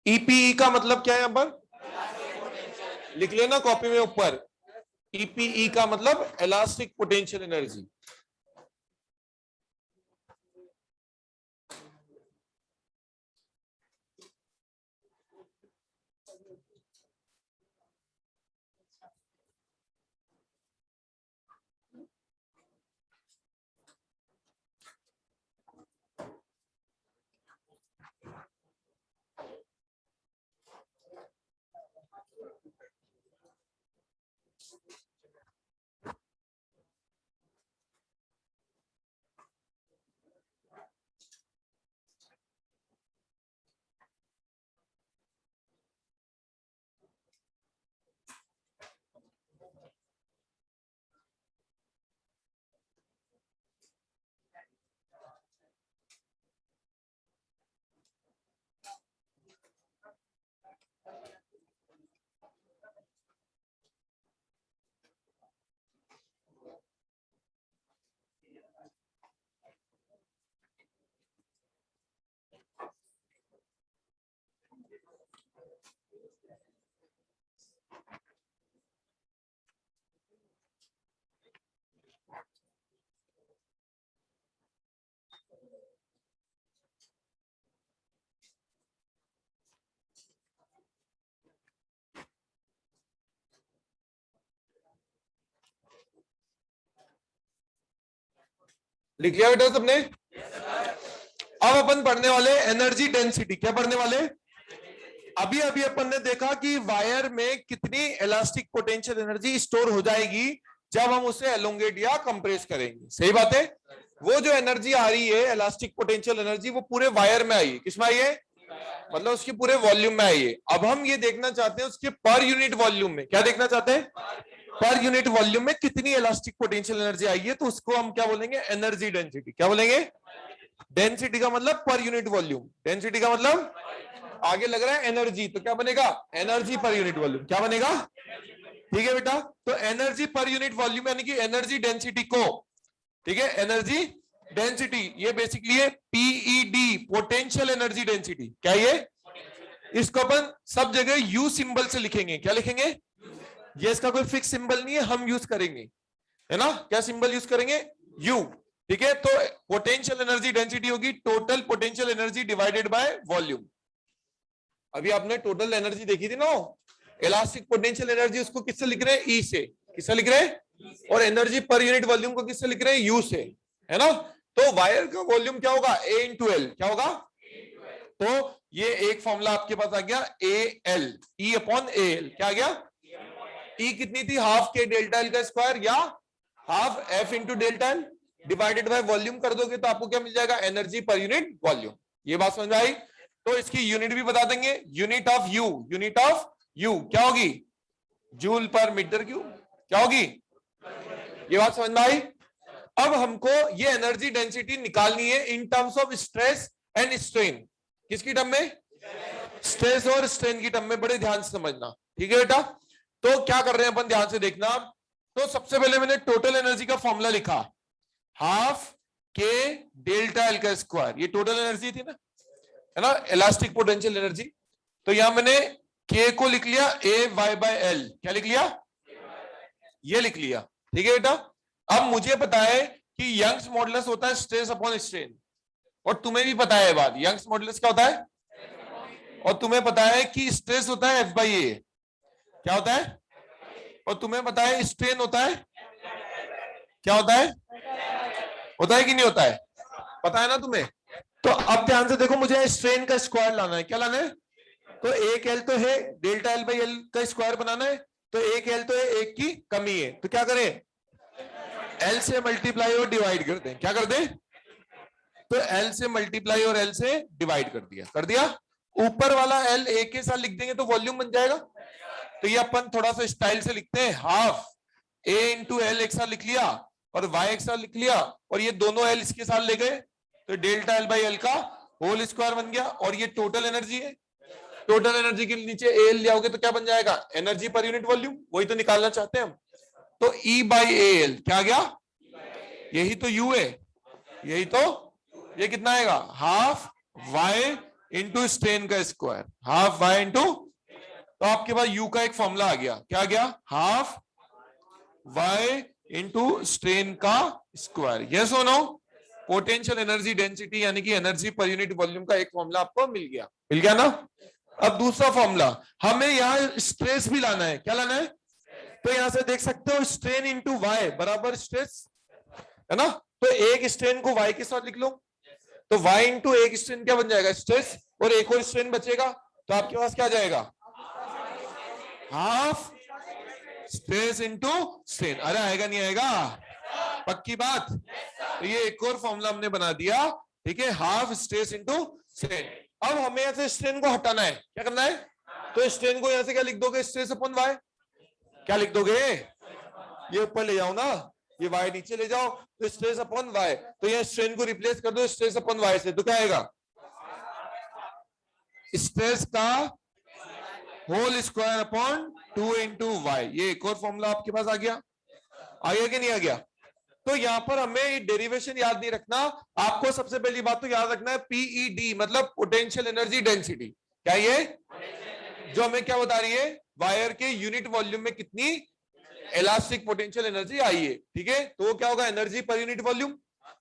ईपीई का मतलब क्या है यहां पर, लिख लेना कॉपी में ऊपर, ईपीई का मतलब इलास्टिक पोटेंशियल एनर्जी। लिख लिया बेटा सबने? अब अपन पढ़ने वाले एनर्जी डेंसिटी। क्या पढ़ने वाले? अभी अभी अपन ने देखा कि वायर में कितनी इलास्टिक पोटेंशियल एनर्जी स्टोर हो जाएगी जब हम उसे एलोंगेट या कंप्रेस करेंगे। सही बात है। वो जो एनर्जी आ रही है इलास्टिक पोटेंशियल एनर्जी, वो पूरे वायर में आई है। किसमें आई है? मतलब उसके पूरे वॉल्यूम में आई है। अब हम ये देखना चाहते हैं उसके पर यूनिट वॉल्यूम में। क्या देखना चाहते हैं? पर यूनिट वॉल्यूम में कितनी इलास्टिक पोटेंशियल एनर्जी आई है। तो उसको हम क्या बोलेंगे? Energy density. क्या बोलेंगे? डेंसिटी का मतलब पर यूनिट वॉल्यूम, डेंसिटी का मतलब आगे लग रहा है एनर्जी, तो क्या बनेगा? Energy per unit volume. क्या बनेगा? ठीक है बेटा। तो एनर्जी पर यूनिट वॉल्यूम यानी कि एनर्जी डेंसिटी को, ठीक है, एनर्जी डेंसिटी ये बेसिकली है पीईडी, पोटेंशियल एनर्जी डेंसिटी। क्या ये? इसको अपन सब जगह यू सिंबल से लिखेंगे। क्या लिखेंगे? ये इसका कोई फिक्स सिंबल नहीं है, हम यूज करेंगे, है ना? क्या सिंबल यूज करेंगे? यू। ठीक है। तो पोटेंशियल एनर्जी डेंसिटी होगी total potential energy divided by volume. अभी आपने टोटल एनर्जी देखी थी ना, इलास्टिक पोटेंशियल एनर्जी, उसको किससे लिख रहे हैं? ई से। किससे लिख रहे हैं? और एनर्जी पर यूनिट वॉल्यूम को किससे लिख रहे हैं? यू से, है ना? तो वायर का वॉल्यूम क्या होगा? ए इंटू एल। क्या होगा? तो ये एक फॉर्मूला आपके पास आ गया, A L, E upon A L. क्या आ गया? ई कितनी थी? हाफ के डेल्टा एल का स्क्वायर या half F into delta L divided by volume कर दोगे तो आपको क्या मिल जाएगा? Energy per unit volume. ये बात समझ में आई? तो इसकी यूनिट भी बता देंगे, unit of you, unit of you क्या होगी? Joule per metre cube. क्या होगी? ये बात समझ में आई? अब हमको ये एनर्जी डेंसिटी निकालनी है इन terms of stress and strain. किसकी टर्म में? स्ट्रेस और स्ट्रेन की टर्म में। बड़े ध्यान से समझना, ठीक है बेटा? तो क्या कर रहे हैं अपन, ध्यान से देखना। तो सबसे पहले मैंने टोटल एनर्जी का फॉर्मूला लिखा, हाफ के डेल्टा एल का स्क्वायर। ये टोटल एनर्जी थी ना, है ना, इलास्टिक पोटेंशियल एनर्जी। तो यहां मैंने के को लिख लिया ए वाई बाय एल। क्या लिख लिया? ये लिख लिया। ठीक है बेटा। अब मुझे पता है कि यंग्स मॉडुलस होता है स्ट्रेस अपॉन स्ट्रेन, और तुम्हें भी पता है बात, यंग्स मॉडुलस क्या होता है, और तुम्हें पता है कि स्ट्रेस होता है एफ बाई ए। क्या होता है? और तुम्हें पता है स्ट्रेन होता है, क्या होता है? होता है कि नहीं होता है? पता है ना तुम्हें? तो अब ध्यान से देखो, मुझे स्ट्रेन का स्क्वायर लाना है। क्या लाना है? तो एक एल तो है, डेल्टा एल बाई एल का स्क्वायर बनाना है। तो एक एल तो है, एक की कमी है, तो क्या करें? एल से मल्टीप्लाई और डिवाइड कर दें। क्या कर दें? तो एल से मल्टीप्लाई और एल से डिवाइड कर दिया। कर दिया। ऊपर वाला एल ए के साथ लिख देंगे तो वॉल्यूम बन जाएगा। तो ये अपन थोड़ा सा स्टाइल से लिखते हैं, हाफ ए इंटू एल एक साथ लिख लिया और वाई एक साथ लिख लिया, और ये दोनों एल इसके साथ ले गए तो डेल्टा एल बाई एल का होल स्क्वायर बन गया। और ये टोटल एनर्जी है। टोटल एनर्जी के नीचे एल ले आओगे तो क्या बन जाएगा? Energy per unit volume. वही तो निकालना चाहते हैं हम। तो ई बाई ए एल क्या आ गया? यही तो यू है, यही तो। ये कितना आएगा? हाफ वाई इंटू स्ट्रेन का स्क्वायर, हाफ वाई इंटू, तो आपके पास यू का एक फॉर्मूला आ गया, क्या आ गया, हाफ वाई इंटू स्ट्रेन का स्क्वायर। यस और नो? पोटेंशियल एनर्जी डेंसिटी यानी कि एनर्जी पर यूनिट वॉल्यूम का एक फॉर्मूला आपको मिल गया ना। अब दूसरा फॉर्मूला, हमें यहाँ स्ट्रेस भी लाना है, क्या लाना है, तो यहां से देख सकते हो स्ट्रेन इंटू वाई बराबर स्ट्रेस, है ना। तो एक स्ट्रेन को वाई के साथ लिख लो, तो वाई इंटू एक स्ट्रेन क्या बन जाएगा, स्ट्रेस, और एक और स्ट्रेन बचेगा, तो आपके पास क्या जाएगा, हाफ स्ट्रेस इंटू स्ट्रेन। अरे आएगा नहीं आएगा, पक्की बात। तो ये एक और फॉर्मूला हमने बना दिया, ठीक है, हाफ स्ट्रेस इंटू स्ट्रेन। अब हमें यहां से स्ट्रेन को हटाना है, क्या करना है, तो स्ट्रेन को यहां से क्या लिख दोगे, स्ट्रेस अपॉन वाई, क्या लिख दोगे, ये ऊपर ले जाओ ना, ये वाई नीचे ले जाओ, तो स्ट्रेस अपॉन वाई, तो ये स्ट्रेन को रिप्लेस कर दो स्ट्रेस अपॉन वाई से, तो क्या आएगा, स्ट्रेस का whole square upon 2 into Y. ये एक और फॉर्मूला आपके पास आ गया कि नहीं आ गया। तो यहां पर हमें डेरिवेशन याद नहीं रखना, आपको सबसे पहली बात तो याद रखना है पीईडी मतलब पोटेंशियल एनर्जी डेंसिटी, क्या ये जो हमें क्या बता रही है, वायर के यूनिट वॉल्यूम में कितनी इलास्टिक पोटेंशियल एनर्जी आई है, ठीक है, तो वो क्या होगा, एनर्जी पर यूनिट वॉल्यूम।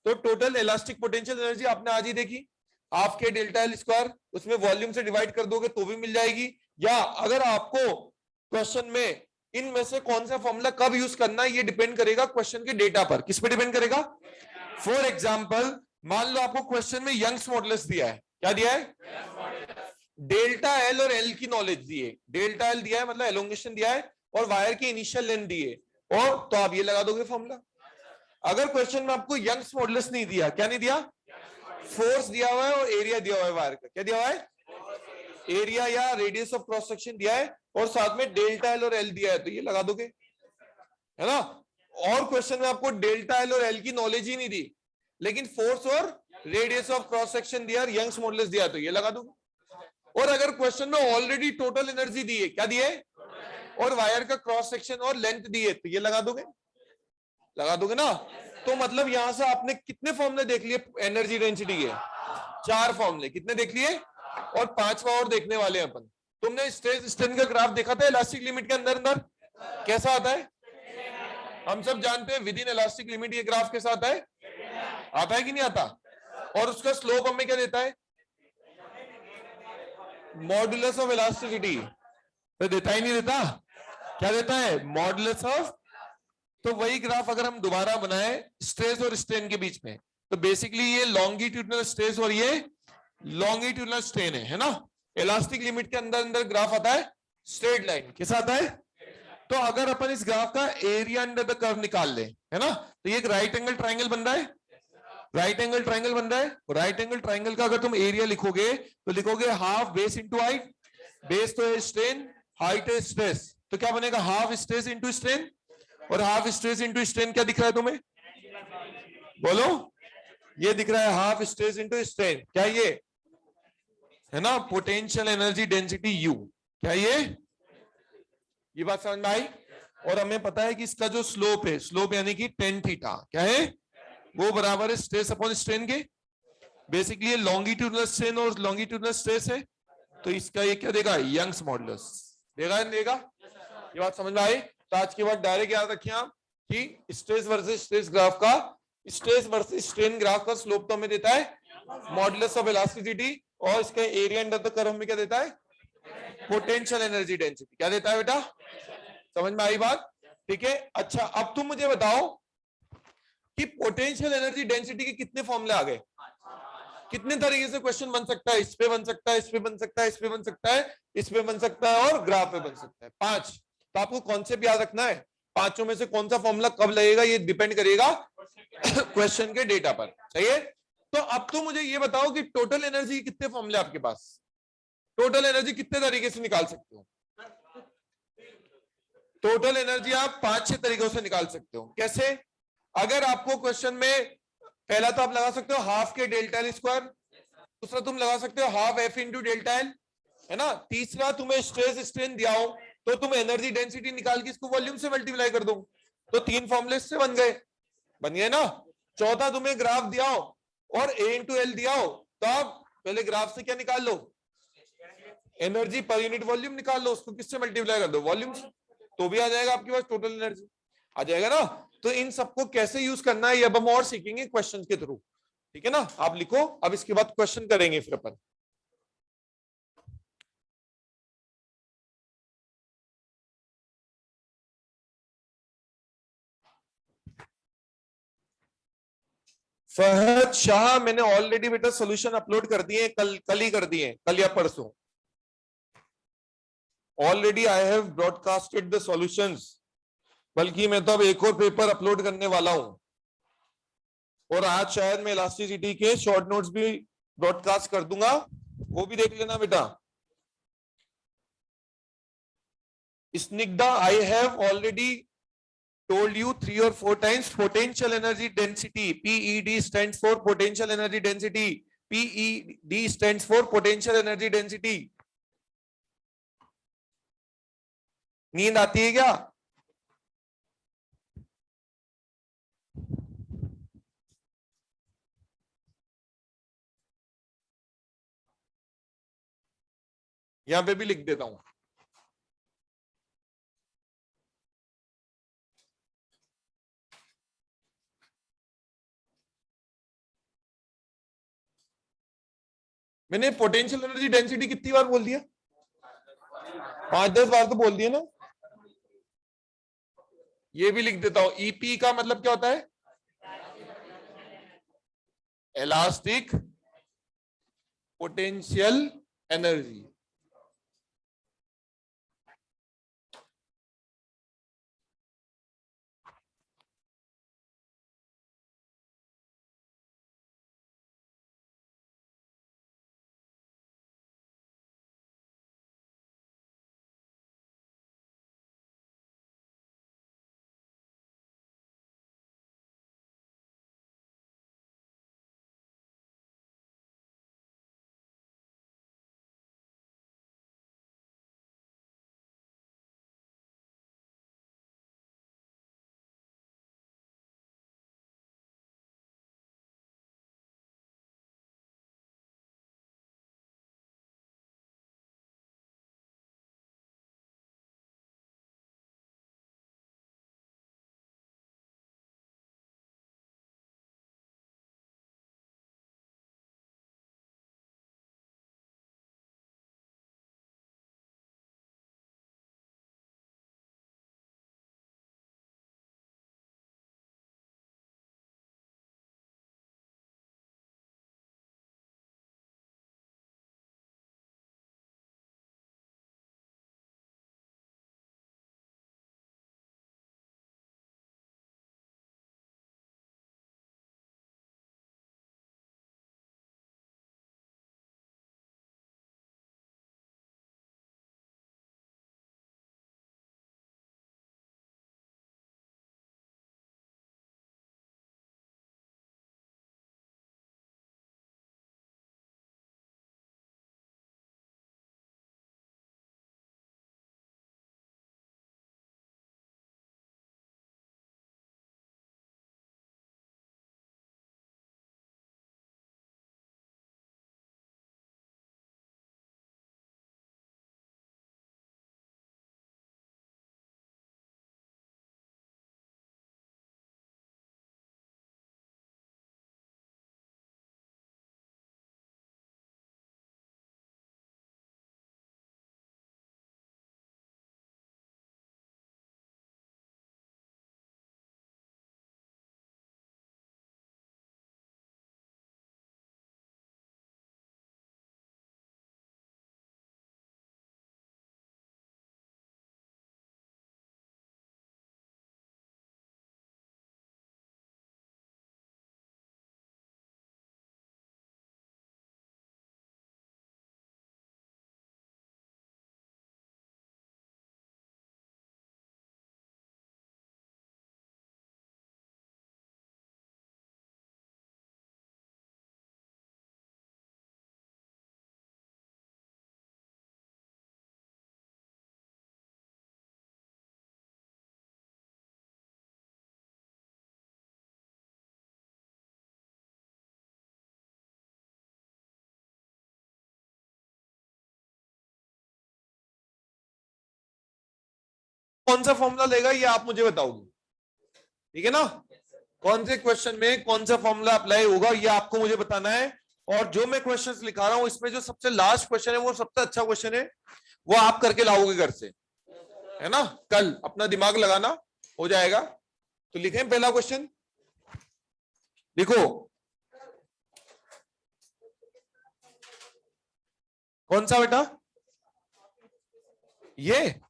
तो टोटल इलास्टिक पोटेंशियल एनर्जी आपने आज ही देखी, हाफ के डेल्टा एल स्क्वायर, उसमें वॉल्यूम से डिवाइड कर दोगे तो भी मिल जाएगी। या अगर आपको क्वेश्चन में इनमें से कौन सा फॉर्मूला कब यूज करना है, ये डिपेंड करेगा क्वेश्चन के डेटा पर, किस पे डिपेंड करेगा। फॉर एग्जांपल मान लो आपको क्वेश्चन में यंग्स मॉडुलस दिया है, क्या दिया है, डेल्टा एल और एल की नॉलेज दी है, डेल्टा एल दिया है मतलब एलोंगेशन दिया है, और वायर की इनिशियल लेंथ दी है, और तो आप ये लगा दोगे फॉर्मूला। अगर क्वेश्चन में आपको यंग्स मॉडुलस नहीं दिया, क्या नहीं दिया, फोर्स दिया हुआ है और एरिया दिया हुआ है वायर का, क्या दिया हुआ है, एरिया या रेडियस ऑफ क्रॉस सेक्शन दिया है, और साथ में डेल्टा एल और एल दिया है, तो ये लगा दोगे, है ना। और क्वेश्चन में आपको डेल्टा एल और एल की नॉलेज ही नहीं दी, लेकिन फोर्स और रेडियस ऑफ क्रॉस सेक्शन दिया, यंग्स मॉडुलस दिया, तो ये लगा दोगे। और अगर क्वेश्चन में ऑलरेडी टोटल एनर्जी दी है, क्या दिए, और वायर का क्रॉस सेक्शन और लेंथ दी है, तो ये लगा दोगे ना। तो मतलब यहां से आपने कितने फॉर्मूले देख लिए एनर्जी डेंसिटी के, 4 फॉर्मूले, कितने देख लिए, और 5वां और देखने वाले हैं अपन। तुमने स्ट्रेस स्ट्रेन का ग्राफ देखा था इलास्टिक लिमिट के अंदर अंदर, कैसा आता है, हम सब जानते हैं विद इन इलास्टिक लिमिट ये ग्राफ कैसा आता है कि नहीं आता, और उसका स्लोप हमें क्या देता है, मॉडुलस ऑफ इलास्टिसिटी, तो देता ही नहीं देता, क्या देता है, मॉडुलस ऑफ। तो वही ग्राफ अगर हम दोबारा बनाए स्ट्रेस और स्ट्रेन के बीच में, तो बेसिकली ये लॉन्गिट्यूडनल स्ट्रेस और ये लॉन्गिट्यूडनल स्ट्रेन है ना। इलास्टिक लिमिट के अंदर अंदर ग्राफ आता है स्ट्रेट लाइन, कैसा आता है। तो अगर अपन इस ग्राफ का एरिया अंडर द कर्व निकाल ले, है ना, तो ये एक राइट एंगल ट्राइंगल बन रहा है, राइट एंगल ट्राइंगल बन रहा है। राइट एंगल ट्राइंगल का अगर तुम एरिया लिखोगे तो लिखोगे half base into height, base तो है स्ट्रेन, हाइट है स्ट्रेस, तो क्या बनेगा, हाफ स्ट्रेस इंटू स्ट्रेन, और हाफ स्ट्रेस इंटू स्ट्रेन क्या दिख रहा है तुम्हें, बोलो, ये दिख रहा है हाफ स्ट्रेस इंटू स्ट्रेन, क्या ये है ना, पोटेंशियल एनर्जी डेंसिटी यू, क्या ये बात समझ में आई। और हमें पता है कि इसका जो स्लोप है, स्लोप यानी कि टेन थीटा क्या है, वो बराबर है स्ट्रेस अपॉन स्ट्रेन के। बेसिकली ये लॉन्गिट्यूडनल स्ट्रेन और लॉन्गिट्यूडनल स्ट्रेस है, तो इसका ये क्या देगा, यंग्स मॉडुलस देगा, ये बात समझ में आई। तो आज के बाद डायरेक्ट याद रखिए आप कि स्ट्रेस वर्सेस स्ट्रेस ग्राफ का, स्ट्रेस वर्सेस स्ट्रेन ग्राफ का स्लोप तो हमें देता है मॉडुलस ऑफ इलास्टिसिटी, और इसका एरिया अंडर द कर्व में क्या देता है, पोटेंशियल एनर्जी डेंसिटी, क्या देता है बेटा, समझ में आई बात, ठीक है। अच्छा अब तुम मुझे बताओ कि पोटेंशियल एनर्जी डेंसिटी के कितने फॉर्मूले आ गए, कितने तरीके से क्वेश्चन बन सकता है, इस पे बन सकता है, इस पे बन सकता है, इस पे बन सकता है, इस पे बन सकता है, और ग्राफ पे बन सकता है, 5। तो आपको कॉन्सेप्ट याद रखना है, 5 में से कौन सा फॉर्मूला कब लगेगा ये डिपेंड करेगा क्वेश्चन के डेटा पर, सही है। तो अब तो मुझे ये बताओ कि टोटल एनर्जी कितने फॉर्मूले आपके पास, टोटल एनर्जी कितने तरीके से निकाल सकते हो, टोटल एनर्जी आप 5-6 तरीकों से निकाल सकते हो। कैसे, अगर आपको क्वेश्चन में पहला तो आप लगा सकते हो हाफ के डेल्टा एल स्क्वायर, दूसरा तुम लगा सकते हो half F into delta L, है ना, तीसरा तुम्हें स्ट्रेस स्ट्रेन दिया हो तो तुम एनर्जी डेंसिटी निकाल के इसको वॉल्यूम से मल्टीप्लाई कर दो, तो 3 फॉर्मूले से बन गए ना। चौथा तुम्हें ग्राफ दिया हो और ए इंटू एल दिया हो, तो आप पहले ग्राफ से क्या निकाल लो, एनर्जी पर यूनिट वॉल्यूम निकाल लो, उसको किससे मल्टीप्लाई कर दो, वॉल्यूम से, तो भी आ जाएगा आपके पास टोटल एनर्जी, आ जाएगा ना। तो इन सबको कैसे यूज करना है ये अब हम और सीखेंगे क्वेश्चन के थ्रू, ठीक है ना। आप लिखो, अब इसके बाद क्वेश्चन करेंगे फिर अपन। फहद शाह, मैंने ऑलरेडी बेटा सोल्यूशन अपलोड कर दिए, कल ही कर दिए, कल या परसों। Already I have broadcasted the solutions, बल्कि मैं तो अब एक और पेपर अपलोड करने वाला हूं, और आज शायद मैं इलास्टिसिटी के शॉर्ट नोट्स भी ब्रॉडकास्ट कर दूंगा, वो भी देख लेना बेटा। Snigdha, I have already told you 3 or 4 times potential energy density, PED stands for potential energy density, PED stands for potential energy density। नींद आती है क्या? यहां पे भी लिख देता हूं। मैंने पोटेंशियल एनर्जी डेंसिटी कितनी बार बोल दिया? 5-10 बार तो बोल दिया ना। ये भी लिख देता हूं, ईपी का मतलब क्या होता है? Elastic potential energy. कौन सा फॉर्मूला लेगा ये आप मुझे बताओगे, ठीक है ना? कौन से क्वेश्चन में कौन सा फॉर्मूला अप्लाई होगा ये आपको मुझे बताना है। और जो मैं क्वेश्चंस लिखा रहा हूं इसमें जो सबसे लास्ट क्वेश्चन है वो सबसे अच्छा क्वेश्चन है, वो आप करके लाओगे घर से, है ना? कल अपना दिमाग लगाना, हो जाएगा। तो लिखें पहला क्वेश्चन, लिखो। कौन सा बेटा? ये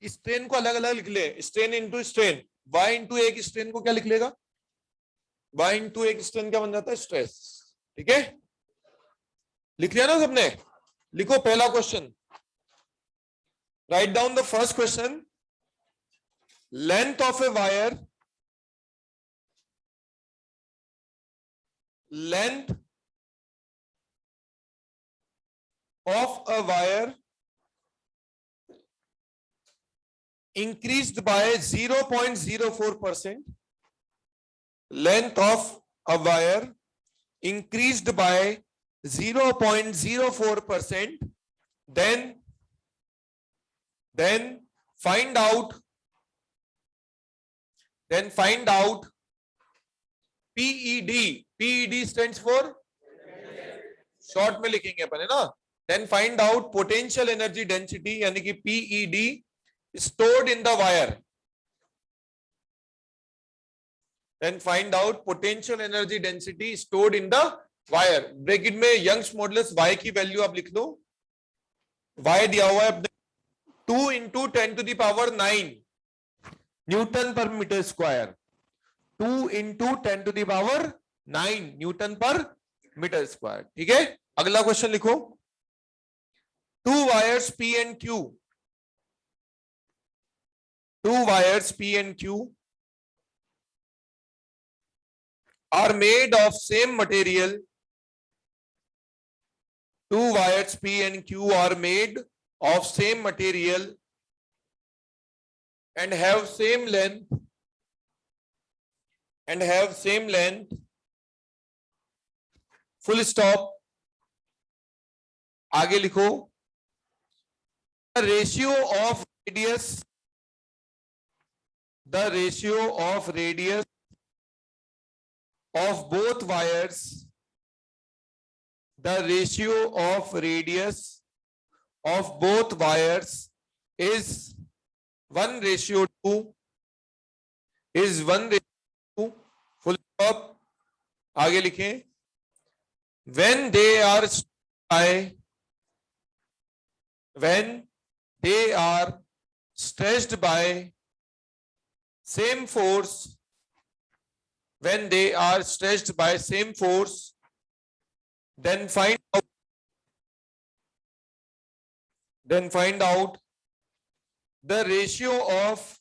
स्ट्रेन को अलग अलग लिख ले, strain into strain, Y into एक स्ट्रेन को क्या लिख लेगा? वाई इंटू एक स्ट्रेन क्या बन जाता है? स्ट्रेस। ठीक है, लिख लिया ना सबने? लिखो पहला question, write down the first question. Length of a wire, length of a wire increased by 0.04%. Length of a wire increased by 0.04%. Then find out PED. PED stands for short में लिखेंगे अपन, है ना? Then find out potential energy density यानी कि PED stored in the wire. Then find out potential energy density stored in the wire. Bracket में यंग्स मॉडुलस Y की वैल्यू आप लिख दो। Y दिया हुआ है 2 into 10 to the power 9 newton per metre square. 2 into 10 to the power 9 newton per metre square. ठीक है, अगला क्वेश्चन लिखो। Two wires P and Q. Two wires P and Q are made of same material. Two wires P and Q are made of same material and have same length. Full stop. आगे लिखो। The ratio of radius of both wires, the ratio of radius of both wires is 1:2, is 1:2. Full stop. आगे लिखें। When they are stretched by same force, when they are stretched by same force, then find out the ratio of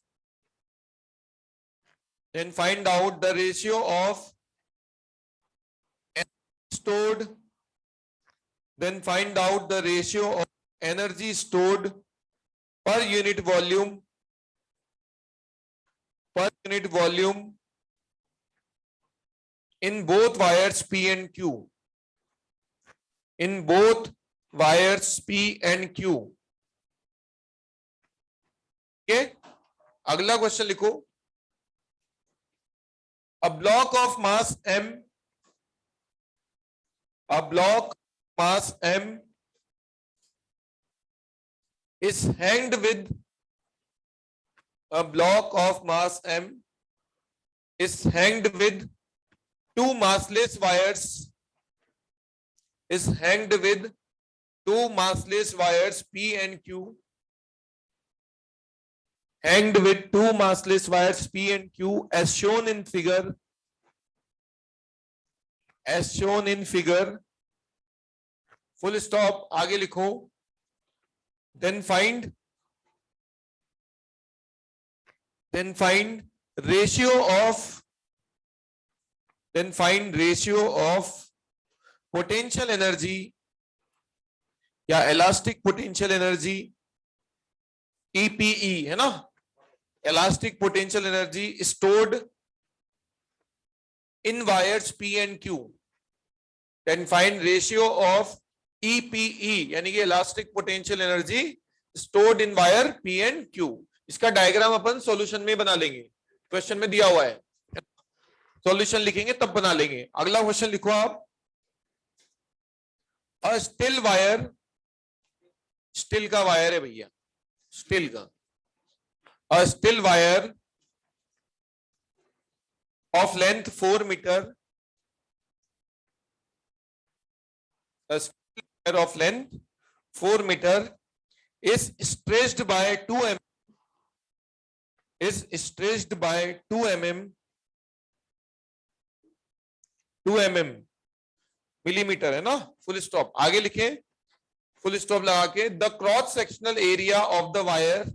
stored, then find out the ratio of energy stored per unit volume in both wires P and Q. In both wires P and Q. Okay? अगला क्वेश्चन लिखो। A block of mass M, is hanged with two massless wires P and Q. Hanged with two massless wires P and Q as shown in figure. Full stop. आगे लिखो। Then find ratio of potential energy या elastic potential energy EPE, है ना? Elastic potential energy stored in wires P and Q. Then find ratio of EPE यानी कि elastic potential energy stored in wire P and Q. इसका डायग्राम अपन सॉल्यूशन में बना लेंगे, क्वेश्चन में दिया हुआ है, सॉल्यूशन लिखेंगे तब बना लेंगे। अगला क्वेश्चन लिखो आप, अ स्टिल वायर, स्टिल का वायर है भैया, स्टिल का, अ still wire of length 4 meter, a steel wire of length 4 meter is stretched by 2 mm, is stretched by 2 mm, 2 mm millimetre है ना, फुल स्टॉप। आगे लिखे, फुल स्टॉप लगा के, the cross sectional area of the wire,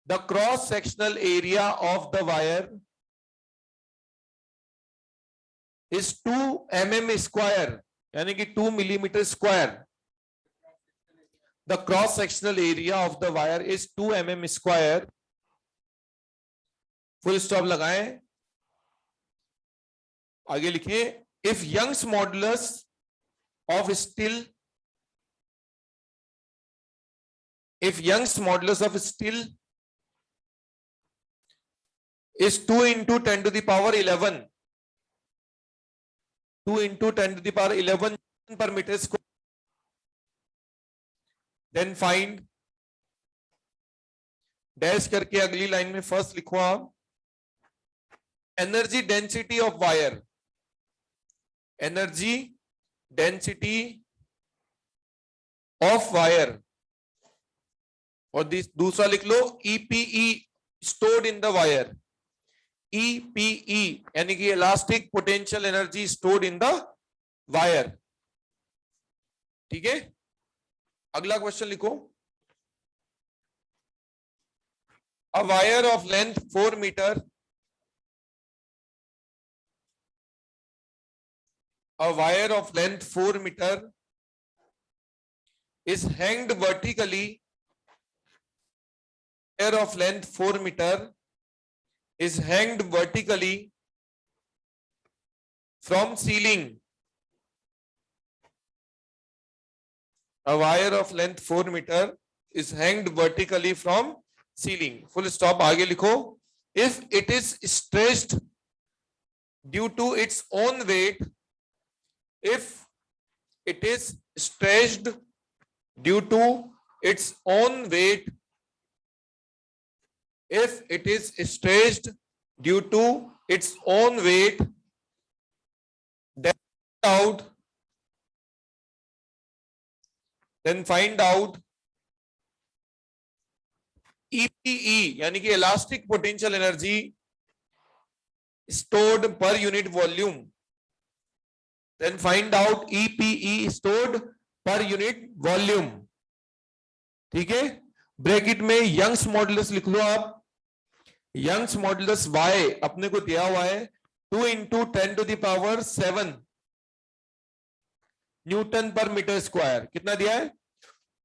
the cross sectional area of the wire is 2 mm square, यानी कि 2 millimetre square. The cross sectional area of the wire is 2 mm square, full stop लगाएं। आगे लिखिए, if Young's modulus of steel, if Young's modulus of steel is 2 into 10 to the power 11, 2 into 10 to the power 11 per meter square, then find dash करके अगली लाइन में फर्स्ट लिखो आप, energy density of wire, energy density of wire, और दूसरा लिख लो EPE stored in the wire, EPE यानी कि elastic potential energy stored in the wire. ठीक है, अगला क्वेश्चन लिखो, a wire of length 4 metre, a wire of length 4 meter is hanged vertically, wire of length 4 meter is hanged vertically from ceiling, a wire of length 4 meter is hanged vertically from ceiling, full stop। आगे लिखो, if it is stretched due to its own weight, if it is stretched due to its own weight, if it is stretched due to its own weight, then find out EPE यानी कि elastic potential energy stored per unit volume, then find out EPE stored per unit volume। ठीक है, ब्रैकेट में यंग्स मॉडुलस लिख लो आप, यंग्स मॉडुलस Y अपने को दिया हुआ है 2 into 10 to the power 7 Newton per metre square. कितना दिया है?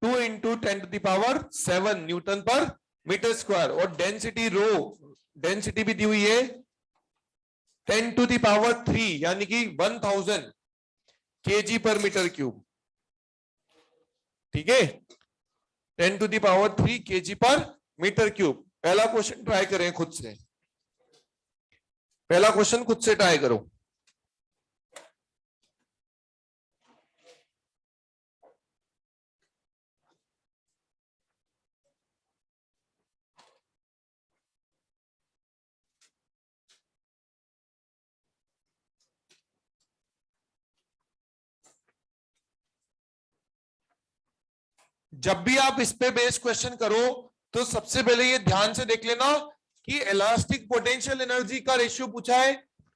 2 into 10 to the power 7 Newton per metre square. और डेंसिटी रो, डेंसिटी भी दी हुई है 10 to the power 3 यानी कि 1000 kg पर मीटर क्यूब। ठीक है, 10 to the power 3 kg पर मीटर क्यूब। पहला क्वेश्चन ट्राई करें खुद से, पहला क्वेश्चन खुद से ट्राई करो। जब भी आप इस पे बेस क्वेश्चन करो तो सबसे पहले ये ध्यान से देख लेना कि इलास्टिक पोटेंशियल एनर्जी का रेशियो पूछा है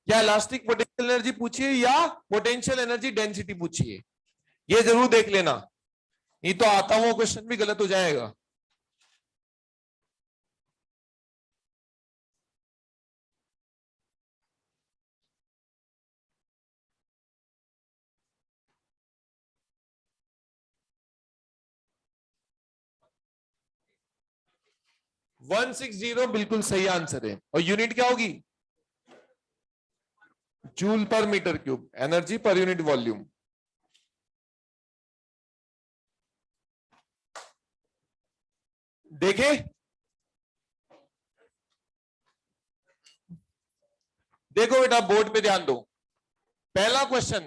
या इलास्टिक पोटेंशियल एनर्जी पूछी है या पोटेंशियल एनर्जी डेंसिटी पूछी है, ये जरूर देख लेना, नहीं तो आता हुआ क्वेश्चन भी गलत हो जाएगा। वन 160 बिल्कुल सही आंसर है। और यूनिट क्या होगी? Joule per metre cube, energy per unit volume. देखें देखो बेटा बोर्ड पे ध्यान दो। पहला क्वेश्चन,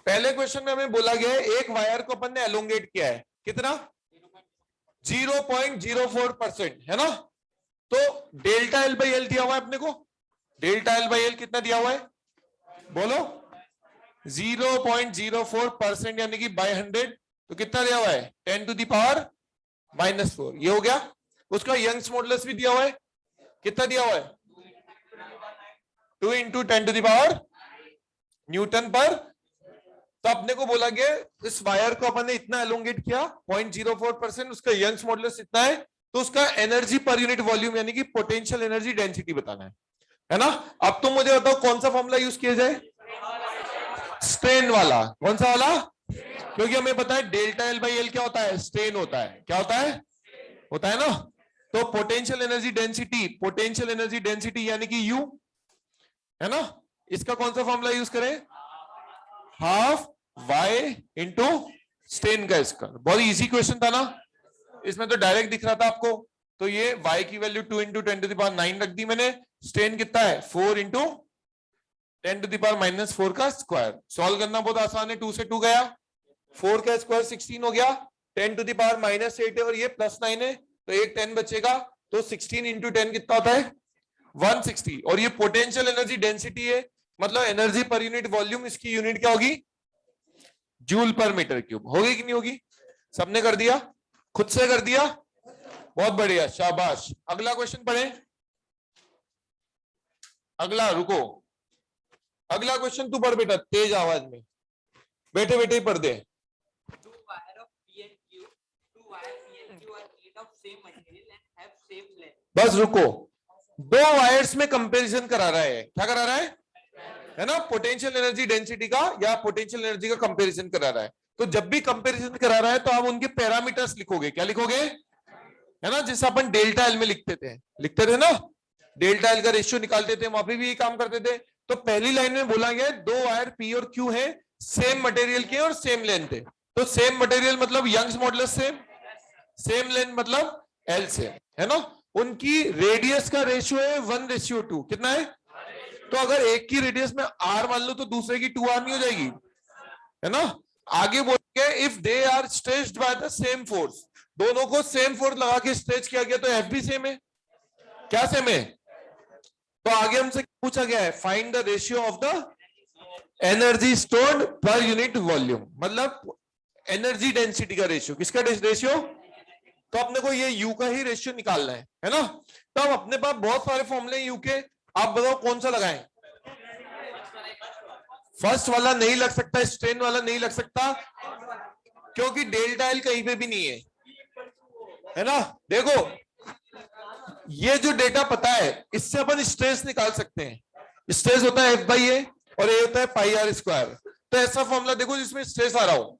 पहले क्वेश्चन में हमें बोला गया है एक वायर को अपन ने एलोंगेट किया है, कितना 0.04% है ना। तो डेल्टा एल बाई एल दिया हुआ है अपने को, डेल्टा एल बाई एल कितना दिया हुआ है बोलो 0.04% यानी कि बाय 100, तो कितना दिया हुआ है 10 टू द पावर -4, ये हो गया। उसका यंग्स मॉडुलस भी दिया हुआ है, कितना दिया हुआ है 2 into 10 to the power newton per. तो अपने को बोला गया इस वायर को अपन ने इतना एलोंगेट किया 0.04%, उसका यंग्स मॉडुलस इतना है, तो उसका एनर्जी पर यूनिट वॉल्यूम यानी कि पोटेंशियल एनर्जी डेंसिटी बताना है ना। अब तुम मुझे बताओ कौन सा फॉर्मूला यूज किया जाए, स्ट्रेन वाला। कौन सा वाला, क्योंकि हमें पता है डेल्टा एल बाई एल क्या होता है, स्ट्रेन होता है। क्या होता है ना। तो potential energy density, potential energy density यानी कि यू है ना, इसका कौन सा फॉर्मूला यूज करें, हाफ वाई इंटू स्ट्रेन का स्क्वायर। बहुत इजी क्वेश्चन था ना, इसमें तो डायरेक्ट दिख रहा था आपको। तो ये y की value 2 into 10 to the power 9 रख दी मैंने, स्ट्रेन कितना है 4 इंटू 10 टू द पावर -4 का स्क्वायर। सॉल्व करना बहुत आसान है, 2 से 2 गया, 4 का स्क्वायर 16 हो गया, 10 टू द पावर -8 है और ये +9 है, तो एक 10 बचेगा। तो 16 इंटू 10 कितना होता है 160। और ये पोटेंशियल एनर्जी डेंसिटी है, मतलब एनर्जी पर यूनिट वॉल्यूम, इसकी यूनिट क्या होगी जूल पर मीटर क्यूब। होगी कि नहीं होगी, सबने कर दिया, खुद से कर दिया, बहुत बढ़िया शाबाश। अगला क्वेश्चन पढ़े, अगला रुको, अगला क्वेश्चन तू पढ़ बेटा तेज आवाज में, बैठे बैठे ही पढ़ दे। बस रुको, दो वायर्स में कंपैरिजन करा रहा है, क्या करा रहा है ना, पोटेंशियल एनर्जी डेंसिटी का या पोटेंशियल एनर्जी का कंपैरिजन करा रहा है। तो जब भी कंपैरिजन करा रहा है तो आप उनके पैरामीटर्स लिखोगे, क्या लिखोगे है ना, जैसे अपन डेल्टा एल में लिखते थे ना, डेल्टा एल का रेशियो निकालते थे, वहां पे भी ये काम करते थे। तो पहली लाइन में बोला गया दो वायर पी और क्यू है, सेम मटेरियल के और सेम लेंथ है। तो सेम मटेरियल मतलब Young's modulus same, same length मतलब एल सेम है ना। उनकी रेडियस का रेशियो है 1:2, कितना है, तो अगर एक की रेडियस में आर मान लो तो दूसरे की 2r नहीं हो जाएगी, है ना। आगे बोलेंगे if they are stretched by the same force, दोनों को सेम फोर्स लगा के स्ट्रेच किया गया तो एफ भी सेम है, क्या सेम है। तो आगे हमसे पूछा गया है find the ratio of the energy stored पर यूनिट वॉल्यूम, मतलब एनर्जी डेंसिटी का रेशियो, किसका रेशियो, तो अपने को ये यू का ही रेशियो निकालना है ना। तो अब अपने पास बहुत सारे फॉर्मूले यू के, आप बताओ कौन सा लगाएं। फर्स्ट वाला नहीं लग सकता, स्ट्रेन वाला नहीं लग सकता, क्योंकि डेल्टा एल कहीं पे भी नहीं है ना। देखो ये जो डेटा पता है इससे अपन स्ट्रेस निकाल सकते हैं, स्ट्रेस होता है F/A और ये होता है पाई आर स्क्वायर। तो ऐसा फॉर्मूला देखो जिसमें स्ट्रेस आ रहा हो,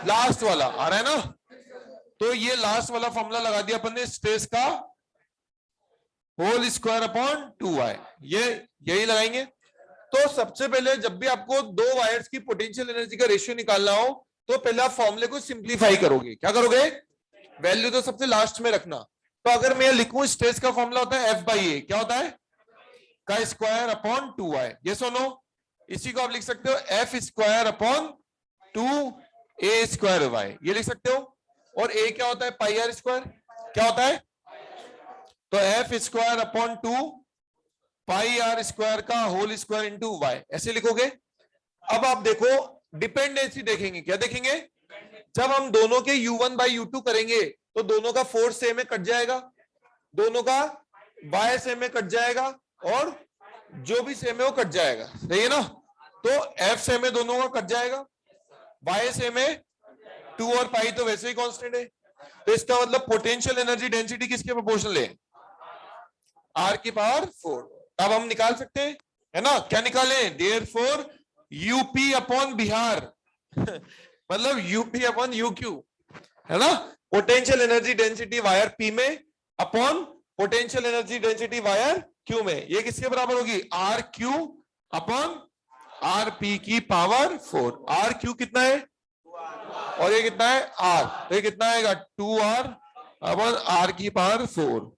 लास्ट वाला आ रहा है ना, तो ये लास्ट वाला फॉर्मूला लगा दिया अपन ने, स्ट्रेस का होल स्क्वायर अपॉन 2y, ये यही लगाएंगे। तो सबसे पहले जब भी आपको दो वायर्स की पोटेंशियल एनर्जी का रेशियो निकालना हो तो पहले आप फॉर्मूले को सिंप्लीफाई करोगे, क्या करोगे, वैल्यू तो सबसे लास्ट में रखना। तो अगर मैं लिखूं स्ट्रेस का फॉर्मूला होता है F/A, क्या होता है का स्क्वायर अपॉन 2y, ये सुनो, इसी को आप लिख सकते हो F square upon 2a square y, ये लिख सकते हो। और a क्या होता है पाई आर स्क्वायर, क्या होता है, तो F square upon 2 pi R square का होल स्क्वायर इंटू y, ऐसे लिखोगे। अब आप देखो डिपेंडेंसी देखेंगे, क्या देखेंगे, जब हम दोनों के u1 बाई u2 करेंगे तो दोनों का फोर्स सेम में कट जाएगा, दोनों का y सेम में कट जाएगा और जो भी सेम है वो कट जाएगा, सही है ना। तो f सेम में दोनों का कट जाएगा, y सेम में 2 और पाई तो वैसे ही कांस्टेंट है। तो इसका मतलब पोटेंशियल एनर्जी डेंसिटी किसके प्रोपोर्शनल है, r की पावर 4। अब हम निकाल सकते हैं, है ना, क्या निकालें, देयरफॉर यूपी अपॉन बिहार मतलब यूपी अपॉन यूक्यू, है ना, potential energy density wire P में upon potential energy density wire Q में, ये किसके बराबर होगी, R Q upon R P की पावर 4। आर क्यू कितना है और ये कितना है आर, तो ये कितना आएगा 2r अपॉन आर की पावर 4।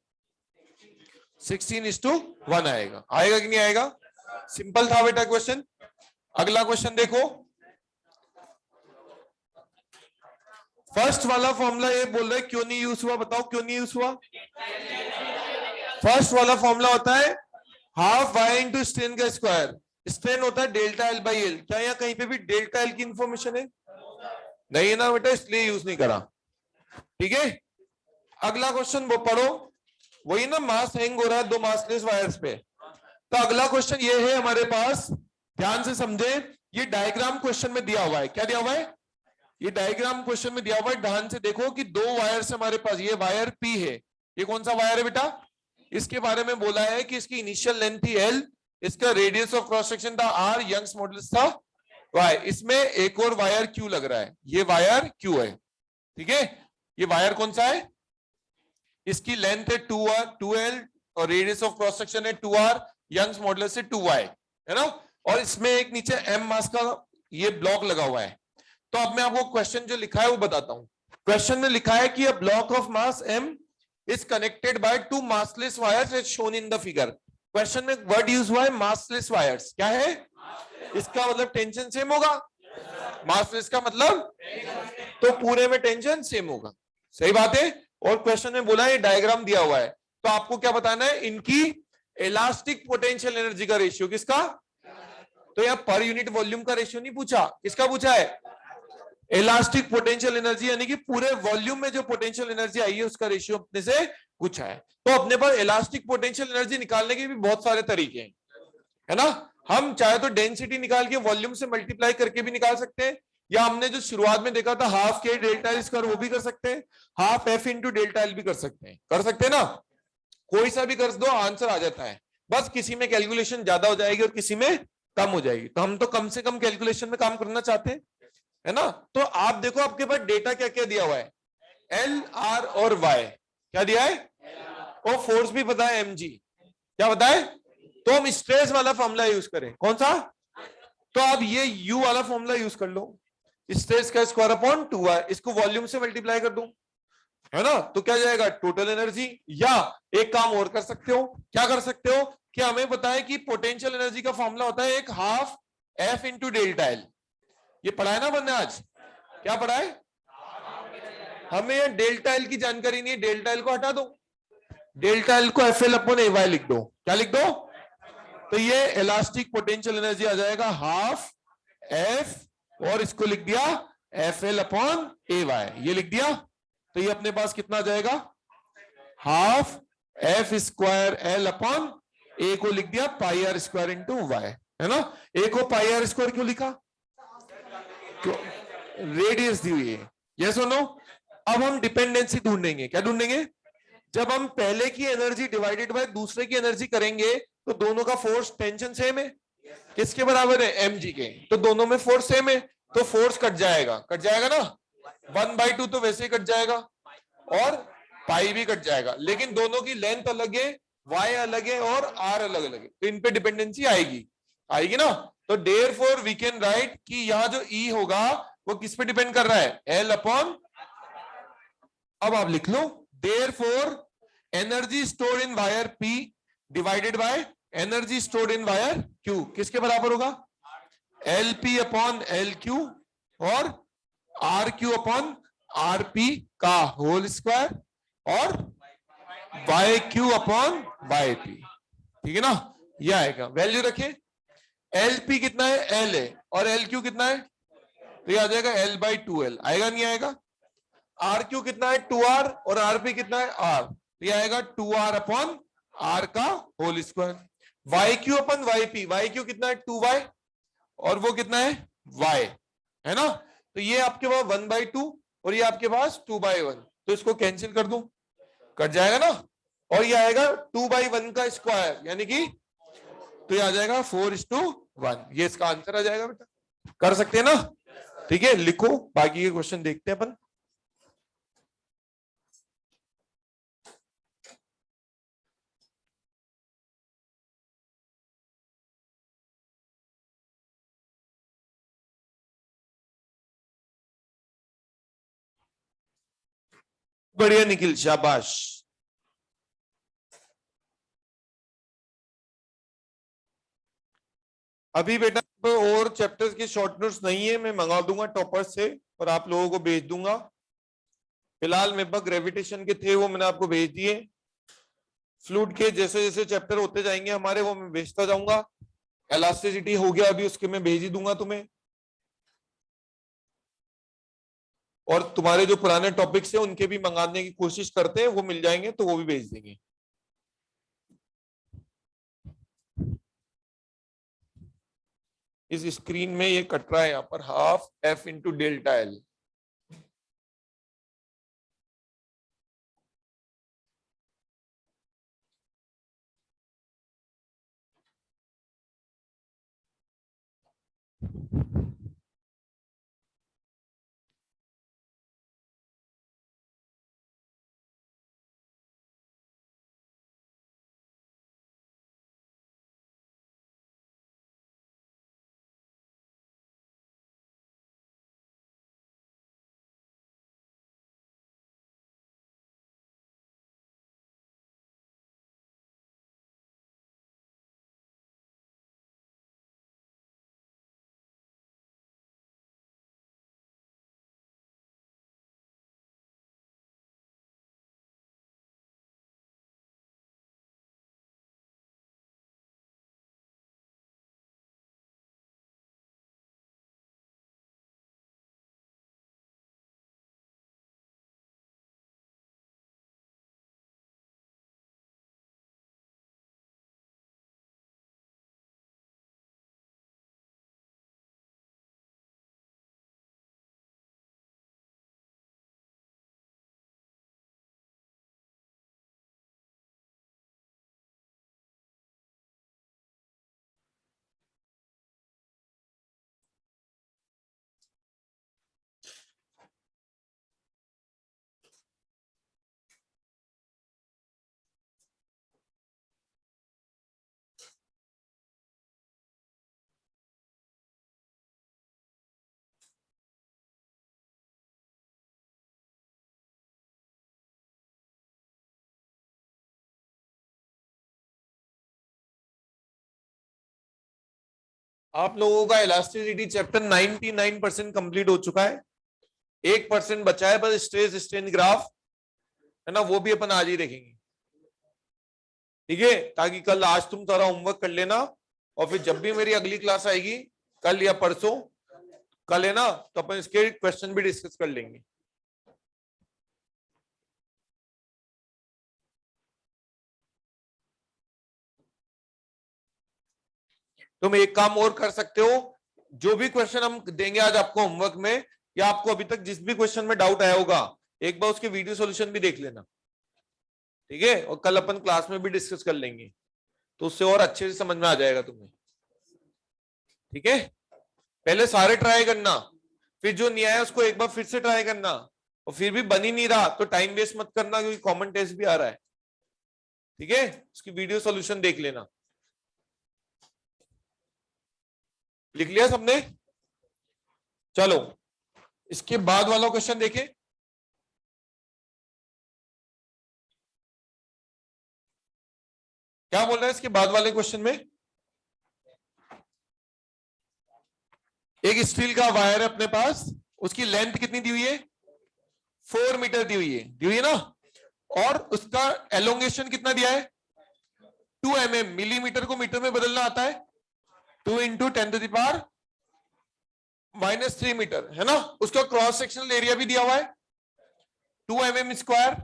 16:1 आएगा। आएगा कि नहीं आएगा? सिंपल था बेटा क्वेश्चन। अगला क्वेश्चन देखो, फर्स्ट वाला फॉर्मूला ये बोल रहा है क्यों नहीं यूज हुआ, बताओ क्यों नहीं यूज हुआ? फर्स्ट वाला फॉर्मूला होता है हाफ वाई इंटू स्ट्रेन का स्क्वायर, स्ट्रेन होता है डेल्टा एल बाई एल। क्या यहाँ कहीं पे भी डेल्टा एल की इंफॉर्मेशन है? नहीं है ना बेटा, इसलिए यूज नहीं करा। ठीक है, अगला क्वेश्चन वो पढ़ो, वही ना मास हैंग हो रहा है दो मासलेस वायर्स पे। तो अगला क्वेश्चन ये है हमारे पास, ध्यान से समझे, ये डायग्राम क्वेश्चन में दिया हुआ है। क्या दिया हुआ है? ये डायग्राम क्वेश्चन में दिया हुआ है। ध्यान से देखो कि दो वायर्स हमारे पास, ये वायर पी है, ये कौन सा वायर है बेटा? इसके बारे में बोला है कि इसकी इनिशियल लेंथ थी एल, इसका रेडियस ऑफ क्रॉस सेक्शन था आर, यंग्स मॉडुलस था वाई। इसमें एक और वायर क्यू लग रहा है, ये वायर क्यू है। ठीक है, ये वायर कौन सा है? इसकी लेंथ है 2L और रेडियस ऑफ क्रॉस सेक्शन है 2R, यंग्स मॉडुलस है 2Y, है ना। और इसमें एक नीचे M मास का ये ब्लॉक लगा हुआ है। तो अब मैं आपको क्वेश्चन जो लिखा है वो बताता हूं। क्वेश्चन में लिखा है कि a block of mass M is connected by two massless wires as shown in the figure। Question में वर्ड यूज हुआ है मासलेस वायर्स। क्या है इसका मतलब? टेंशन सेम होगा। मासलेस का मतलब तो पूरे में टेंशन सेम होगा, सही बात है। और क्वेश्चन में बोला है डायग्राम दिया हुआ है, तो आपको क्या बताना है? इनकी इलास्टिक पोटेंशियल एनर्जी का रेशियो। किसका? तो यह पर यूनिट वॉल्यूम का रेशियो नहीं पूछा, किसका पूछा है? इलास्टिक पोटेंशियल एनर्जी, यानी कि पूरे वॉल्यूम में जो पोटेंशियल एनर्जी आई है उसका रेशियो अपने से पूछा है। तो अपने पास इलास्टिक पोटेंशियल एनर्जी निकालने के भी बहुत सारे तरीके हैं, है ना। हम चाहे तो डेंसिटी निकाल के वॉल्यूम से मल्टीप्लाई करके भी निकाल सकते हैं, या हमने जो शुरुआत में देखा था हाफ के डेल्टा एल स्क्वायर वो भी कर सकते हैं, half F into delta L भी कर सकते हैं, कर सकते हैं ना। कोई सा भी कर दो आंसर आ जाता है, बस किसी में कैलकुलेशन ज्यादा हो जाएगी और किसी में कम हो जाएगी। तो हम तो कम से कम कैलकुलेशन में काम करना चाहते हैं, है ना। तो आप देखो आपके पास डेटा क्या क्या दिया हुआ है, एल आर और वाई। क्या दिया है? और फोर्स भी पता है mg। क्या पता है? तो हम स्ट्रेस वाला फॉर्मूला यूज करें, कौन सा? तो आप ये u वाला फॉर्मूला यूज कर लो, स्ट्रेस का स्क्वायर अपॉन 2r, इसको वॉल्यूम से मल्टीप्लाई कर दो, है ना। तो क्या जाएगा? Total energy. या एक काम और कर सकते हो, क्या कर सकते हो कि हमें पता है कि पोटेंशियल एनर्जी का फॉर्मूला होता है एक half F into delta L. ये पढ़ा है ना हमने आज? क्या पढ़ा है? हमें डेल्टा एल की जानकारी नहीं है, डेल्टा एल को हटा दो, डेल्टा एल को एफ एल अपॉन ए वाई लिख दो। क्या लिख दो? तो ये इलास्टिक पोटेंशियल एनर्जी आ जाएगा हाफ एफ और इसको लिख दिया एफ एल अपॉन ए वाई, ये लिख दिया। तो ये अपने पास कितना आ जाएगा? Half F square L upon A को लिख दिया pi R square into Y, है ना। ए को पाई आर स्क्वायर क्यों लिखा? रेडियस दी हुई है, यस और नो। अब हम डिपेंडेंसी ढूंढेंगे। क्या ढूंढेंगे? जब हम पहले की एनर्जी डिवाइडेड बाय दूसरे की एनर्जी करेंगे तो दोनों का फोर्स टेंशन सेम है, किसके बराबर है? mg के। तो दोनों में फोर्स सेम है, तो फोर्स कट जाएगा, कट जाएगा ना। 1/2 तो वैसे ही कट जाएगा और पाई भी कट जाएगा, लेकिन दोनों की लेंथ अलग है, y अलग है और r अलग अलग है, तो इन पे डिपेंडेंसी आएगी, आएगी ना। तो देयरफॉर वी कैन राइट कि यहाँ जो E होगा वो किस पे डिपेंड कर रहा है? L अपॉन, अब आप लिख लो therefore energy stored in wire P divided by energy stored in wire Q किसके बराबर होगा? LP अपॉन LQ और RQ अपॉन RP का होल स्क्वायर और YQ अपॉन YP। ठीक है ना, ये आएगा। वैल्यू रखें, LP कितना है? L है, और LQ कितना है? तो ये आ जाएगा L/2L। आएगा नहीं आएगा? RQ कितना है? 2R और RP कितना है? R। तो ये आएगा 2R अपॉन R का whole square. YQ upon YP, YQ कितना है? 2Y और वो कितना है? Y, है ना। तो ये आपके पास 1/2 और ये आपके पास 2/1, तो इसको कैंसिल कर दूं, कट जाएगा ना। और ये आएगा 2/1 का स्क्वायर, यानी कि तो ये आ जाएगा 4:1, ये इसका आंसर आ जाएगा बेटा। कर सकते हैं ना? ठीक है, लिखो, बाकी के क्वेश्चन देखते हैं अपन। बढ़िया निखिल, शाबाश। अभी बेटा और चैप्टर्स की शॉर्ट नोट्स नहीं है, मैं मंगा दूंगा टॉपर्स से और आप लोगों को भेज दूंगा। फिलहाल मेरे पास ग्रेविटेशन के थे, वो मैंने आपको भेज दिए। फ्लूइड के जैसे जैसे चैप्टर होते जाएंगे हमारे, वो मैं भेजता जाऊंगा। इलास्टिसिटी हो गया अभी, उसके मैं भेज ही दूंगा तुम्हें। और तुम्हारे जो पुराने टॉपिक्स है उनके भी मंगाने की कोशिश करते हैं, वो मिल जाएंगे तो वो भी भेज देंगे। इस स्क्रीन में ये कट रहा है यहाँ पर, half F into delta L. आप लोगों का इलास्टिसिटी चैप्टर 99% कंप्लीट हो चुका है। 1% बचा है बस, स्ट्रेस स्ट्रेन ग्राफ है ना, वो भी अपन आज ही देखेंगे। ठीक है, ताकि कल आज तुम सारा होमवर्क कर लेना, और फिर जब भी मेरी अगली क्लास आएगी कल या परसों, कल है ना, तो अपन इसके क्वेश्चन भी डिस्कस कर लेंगे। तुम एक काम और कर सकते हो, जो भी क्वेश्चन हम देंगे आज आपको होमवर्क में, या आपको अभी तक जिस भी क्वेश्चन में डाउट आया होगा, एक बार उसके वीडियो सॉल्यूशन भी देख लेना। ठीक है, और कल अपन क्लास में भी डिस्कस कर लेंगे, तो उससे और अच्छे से समझ में आ जाएगा तुम्हें। ठीक है, पहले सारे ट्राई करना, फिर जो नहीं आया उसको एक बार फिर से ट्राई करना, और फिर भी बन ही नहीं रहा तो टाइम वेस्ट मत करना, क्योंकि कॉमन टेस्ट भी आ रहा है। ठीक है, उसकी वीडियो सॉल्यूशन देख लेना। लिख लिया सबने? चलो इसके बाद वाला क्वेश्चन देखें। क्या बोल रहा है इसके बाद वाले क्वेश्चन में? एक स्टील का वायर है अपने पास, उसकी लेंथ कितनी दी हुई है? 4 मीटर दी हुई है ना, और उसका एलोंगेशन कितना दिया है? 2 mm। मिलीमीटर को मीटर में बदलना आता है, 2 इंटू 10⁻³ मीटर है ना। उसका क्रॉस सेक्शनल एरिया भी दिया हुआ है 2 mm स्क्वायर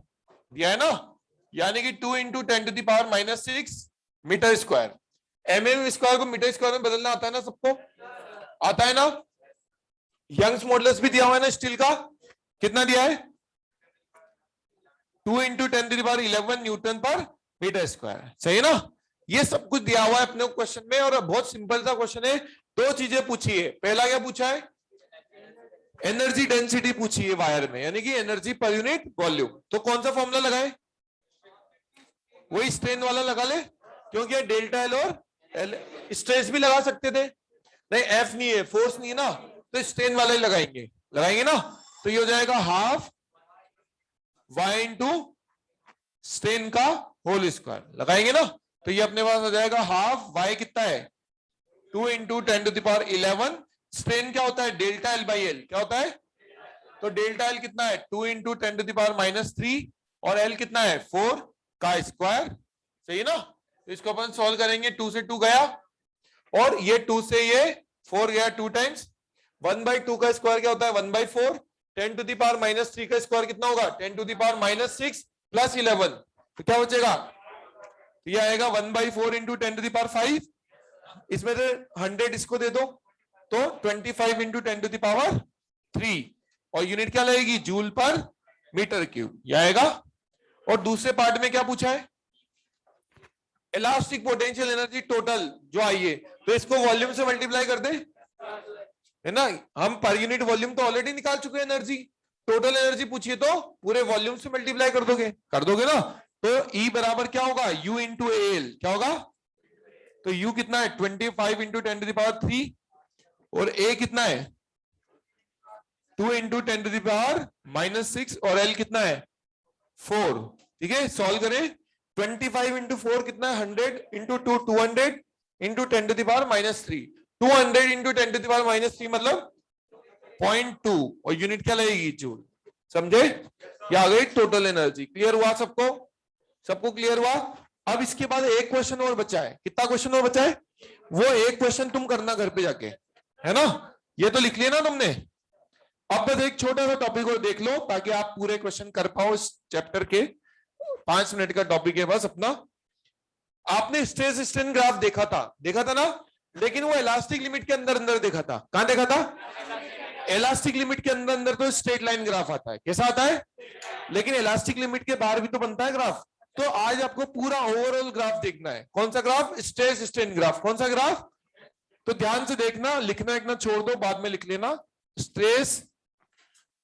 दिया है ना, यानी कि 2 इंटू 10⁻⁻6 मीटर स्क्वायर। mm स्क्वायर को मीटर स्क्वायर में बदलना आता है ना सबको? आता है ना। यंग्स मॉडुलस भी दिया हुआ है ना स्टील का, कितना दिया है? 2 into 10⁻11 Newton per metre square. सही है ना, ये सब कुछ दिया हुआ है अपने क्वेश्चन में, और बहुत सिंपल सा क्वेश्चन है। दो चीजें पूछी है, पहला क्या पूछा है? एनर्जी डेंसिटी पूछी है वायर में, यानी कि एनर्जी पर यूनिट वॉल्यूम। तो कौन सा फॉर्मूला लगाए? वही स्ट्रेन वाला लगा ले, क्योंकि डेल्टा एल और एल। स्ट्रेस भी लगा सकते थे, नहीं एफ नहीं है, फोर्स नहीं है ना, तो स्ट्रेन वाला ही लगाएंगे ना। तो ये हो जाएगा हाफ वाई इंटू स्ट्रेन का होल स्क्वायर, लगाएंगे ना। तो ये अपने पास हो जाएगा हाफ वाई कितना है? 2 इंटू 10⁻11। स्ट्रेन क्या होता है? Delta L by L. क्या होता है? तो डेल्टा एल कितना है? 2 इंटू 10⁻³ और एल कितना है? 4 का स्क्वायर। सही है ना? तो इसको अपन सॉल्व करेंगे। 2 से 2 गया और ये 2 से ये 4 गया, 2 टाइम्स। 1/2 का स्क्वायर क्या होता है? 1/4। 10⁻³ का स्क्वायर कितना होगा? 10⁻6 प्लस 11। तो क्या बचेगा? तो ये आएगा 1/4 इंटू 10⁵। इसमें से 100 इसको दे दो तो 25 इंटू 10⁻3 और यूनिट क्या लगेगी? Joule per metre cube. ये आएगा। और दूसरे पार्ट में क्या पूछा है? इलास्टिक पोटेंशियल एनर्जी टोटल जो आई है, तो इसको वॉल्यूम से मल्टीप्लाई कर दे, है ना? हम पर यूनिट वॉल्यूम तो ऑलरेडी निकाल चुके हैं एनर्जी। टोटल एनर्जी पूछिए तो पूरे वॉल्यूम से मल्टीप्लाई कर दोगे? कर दोगे ना? तो E बराबर क्या होगा? U into L. क्या होगा? तो U कितना है? 25 इंटू 10⁻3 और A कितना है? 2 इंटू 10⁻6 और L कितना है? 4। ठीक है, सॉल्व करें। 25 इंटू 4 कितना है? 100 इंटू 2 200 इंटू 10⁻³ 200 इंटू 10⁻³ मतलब 0.2 और यूनिट क्या लगेगी? जूल। समझे? ये आ गई टोटल एनर्जी। क्लियर हुआ सबको? सबको क्लियर हुआ? अब इसके बाद एक क्वेश्चन और बचा है। कितना क्वेश्चन और बचा है? वो एक क्वेश्चन तुम करना घर पे जाके, है ना? ये तो लिख लिया ना तुमने। अब बस एक छोटा सा टॉपिक और देख लो ताकि आप पूरे क्वेश्चन कर पाओ इस चैप्टर के। 5 मिनट का टॉपिक है बस अपना। आपने स्ट्रेस स्ट्रेन ग्राफ देखा था ना? लेकिन वो इलास्टिक लिमिट के अंदर अंदर देखा था। कहां देखा था? इलास्टिक लिमिट के अंदर अंदर तो स्ट्रेट लाइन ग्राफ आता है। कैसा आता है? लेकिन इलास्टिक लिमिट के बाहर भी तो बनता है ग्राफ। तो आज आपको पूरा ओवरऑल ग्राफ देखना है। कौन सा ग्राफ? Stress strain graph. कौन सा ग्राफ? तो ध्यान से देखना, लिखना लिखना छोड़ दो, बाद में लिख लेना। Stress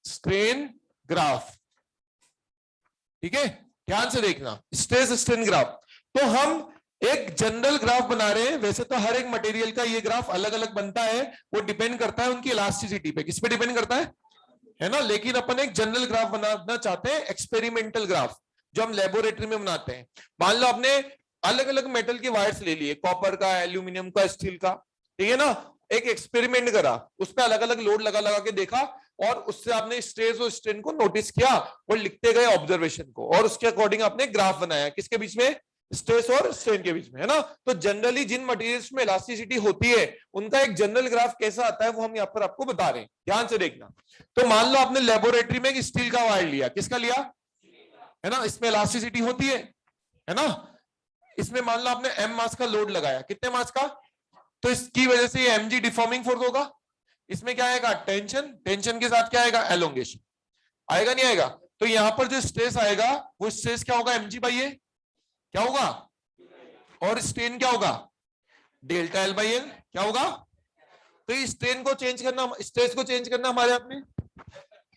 strain graph. ठीक है, ध्यान से देखना, स्ट्रेस स्ट्रेन ग्राफ। तो हम एक जनरल ग्राफ बना रहे हैं। वैसे तो हर एक मटेरियल का ये ग्राफ अलग अलग बनता है, वो डिपेंड करता है उनकी इलास्टिसिटी पे। किस पे डिपेंड करता है ना? लेकिन अपन एक जनरल ग्राफ बनाना चाहते हैं, एक्सपेरिमेंटल ग्राफ, जो हम लेबोरेटरी में बनाते हैं। मान लो आपने अलग अलग मेटल के वायर्स ले लिए, कॉपर का, एल्यूमिनियम का, स्टील का, ठीक है ना? एक एक्सपेरिमेंट करा, उस पर अलग अलग लोड लगा लगा के देखा और उससे आपने स्ट्रेस और स्ट्रेन को नोटिस किया और लिखते गए ऑब्जर्वेशन को, और उसके अकॉर्डिंग आपने ग्राफ बनाया। किसके बीच में? स्ट्रेस और स्ट्रेन के बीच में, है ना? तो जनरली जिन मटेरियल्स में इलास्टिसिटी होती है उनका एक जनरल ग्राफ कैसा आता है वो हम यहाँ पर आपको बता रहे हैं। ध्यान से देखना। तो मान लो आपने लेबोरेटरी में एक स्टील का वायर लिया। किसका लिया? है ना? इसमें इलास्टिसिटी होती है ना? इसमें मान लो आपने m मास का लोड लगाया। कितने मास का? तो इसकी वजह से ये mg डिफॉर्मिंग फोर्स होगा। इसमें क्या आएगा? टेंशन। टेंशन के साथ क्या आएगा? एलोंगेशन। आएगा नहीं आएगा? तो यहां पर जो स्ट्रेस आएगा वो स्ट्रेस क्या होगा? mg बाई ए। क्या होगा? और स्ट्रेन क्या होगा? Delta L by L. क्या होगा? तो इस स्ट्रेन को चेंज करना, स्ट्रेस को चेंज करना हमारे हाथ में।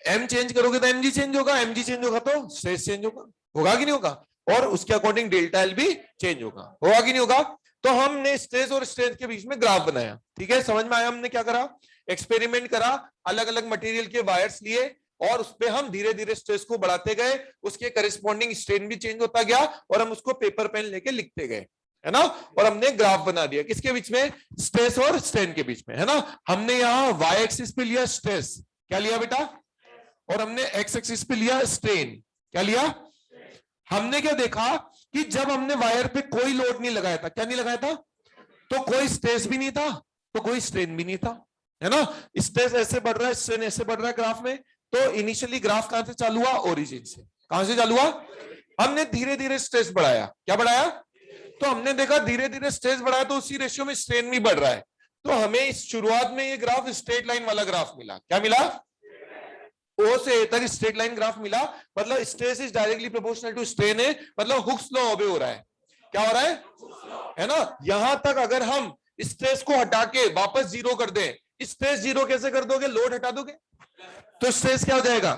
m चेंज करोगे तो mg चेंज होगा, mg चेंज होगा तो स्ट्रेस चेंज होगा। होगा कि नहीं होगा? और उसके अकॉर्डिंग डेल्टा एल भी चेंज होगा। होगा कि नहीं होगा? तो हमने स्ट्रेस और स्ट्रेन के बीच में ग्राफ बनाया। ठीक है, समझ में आया? हमने क्या करा? एक्सपेरिमेंट करा, अलग अलग मटेरियल के वायर्स लिए और उस पे हम धीरे धीरे स्ट्रेस को बढ़ाते गए, उसके करिस्पॉन्डिंग स्ट्रेन भी चेंज होता गया और हम उसको पेपर पेन लेके लिखते गए, है ना? और हमने ग्राफ बना दिया। किसके बीच में? स्ट्रेस और स्ट्रेन के बीच में, है ना? हमने यहाँ वाई एक्सिस पे लिया स्ट्रेस। क्या लिया बेटा? और हमने एक्स एक्सिस पे लिया स्ट्रेन। क्या लिया? हमने क्या देखा कि जब हमने वायर पे कोई लोड नहीं लगाया था, क्या नहीं लगाया था, तो कोई स्ट्रेस भी नहीं था, तो कोई स्ट्रेन भी नहीं था, है ना? स्ट्रेस ऐसे बढ़ रहा है, स्ट्रेन ऐसे बढ़ रहा है ग्राफ में। तो इनिशियली ग्राफ कहां से चालू हुआ? ओरिजिन से। कहां से चालू हुआ? हमने धीरे धीरे स्ट्रेस बढ़ाया। क्या बढ़ाया? तो हमने देखा धीरे धीरे स्ट्रेस बढ़ाया तो उसी रेशियो में स्ट्रेन भी बढ़ रहा है। तो हमें इस शुरुआत में ये ग्राफ स्ट्रेट लाइन वाला ग्राफ मिला। क्या मिला? O से A तक स्ट्रेट लाइन ग्राफ मिला। मतलब stress is directly proportional to strain है, मतलब हुक्स लॉ ओबे हो रहा है। क्या हो रहा है ना? यहां तक अगर हम स्ट्रेस को हटा के वापस जीरो कर दें, स्ट्रेस जीरो कैसे कर दोगे? लोड हटा दोगे तो स्ट्रेस क्या हो जाएगा?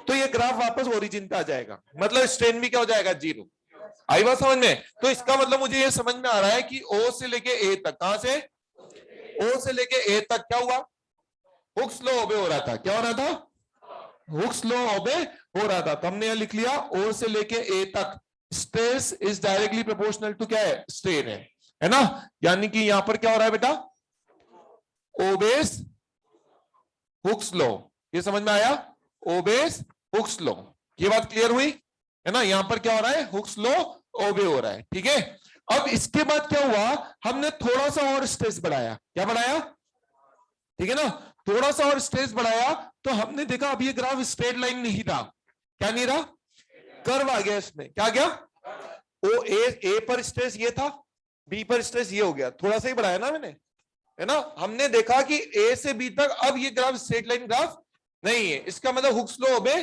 तो ये ग्राफ वापस ओरिजिन पे आ जाएगा, मतलब स्ट्रेन भी क्या हो जाएगा? जीरो। आई बात समझ में? तो इसका मतलब मुझे ये समझ में आ रहा है कि O से लेके A तक, कहां से? O से लेके A तक क्या हुआ? हुक्स लॉ ओबे हो रहा था। क्या हो रहा था? हुक्स लॉ ओबे हो रहा था। तो हमने यह लिख लिया O से लेके A तक stress is directly proportional to क्या है? स्ट्रेन है ना? यानी कि यहां पर क्या हो रहा है बेटा? Obeys Hooke's law. ये समझ में आया? Obeys Hooke's law. ये बात क्लियर हुई है ना? यहां पर क्या हो रहा है? हुक्स लॉ ओबे हो रहा है, ठीक है। अब इसके बाद क्या हुआ, हमने थोड़ा सा और स्ट्रेस बढ़ाया। क्या बढ़ाया? ठीक है ना, थोड़ा सा और स्ट्रेस बढ़ाया तो हमने देखा अब ये ग्राफ स्ट्रेट लाइन नहीं रहा। क्या नहीं रहा? कर्व आ गया इसमें। क्या गया? ओ ए पर स्ट्रेस ये था, बी पर स्ट्रेस ये हो गया। थोड़ा सा ही बढ़ाया ना मैंने, है ना। हमने देखा कि ए से बी तक अब ये ग्राफ स्ट्रेट लाइन ग्राफ नहीं है। इसका मतलब हुक्स लॉ ओबे,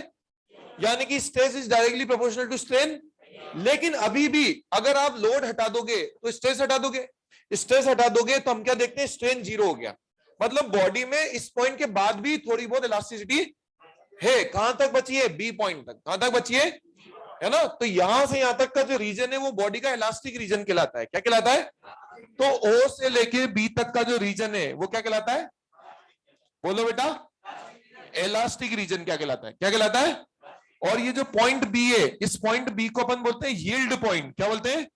यानी कि stress is directly proportional to strain. लेकिन अभी भी अगर आप लोड हटा दोगे तो स्ट्रेस हटा दोगे, स्ट्रेस हटा दोगे तो हम क्या देखते हैं? स्ट्रेन जीरो हो गया। मतलब बॉडी में इस पॉइंट के बाद भी थोड़ी बहुत इलास्टिसिटी है। कहां तक बची है? बी पॉइंट तक। कहां तक बची है ना। तो यहां से यहां तक का जो रीजन है वो बॉडी का इलास्टिक रीजन कहलाता है। क्या कहलाता है? तो ओ से लेके बी तक का जो रीजन है वो क्या कहलाता है? बोलो बेटा, इलास्टिक रीजन क्या कहलाता है? क्या कहलाता है? और ये जो पॉइंट बी है, इस पॉइंट बी को अपन बोलते हैं यील्ड पॉइंट। क्या बोलते हैं?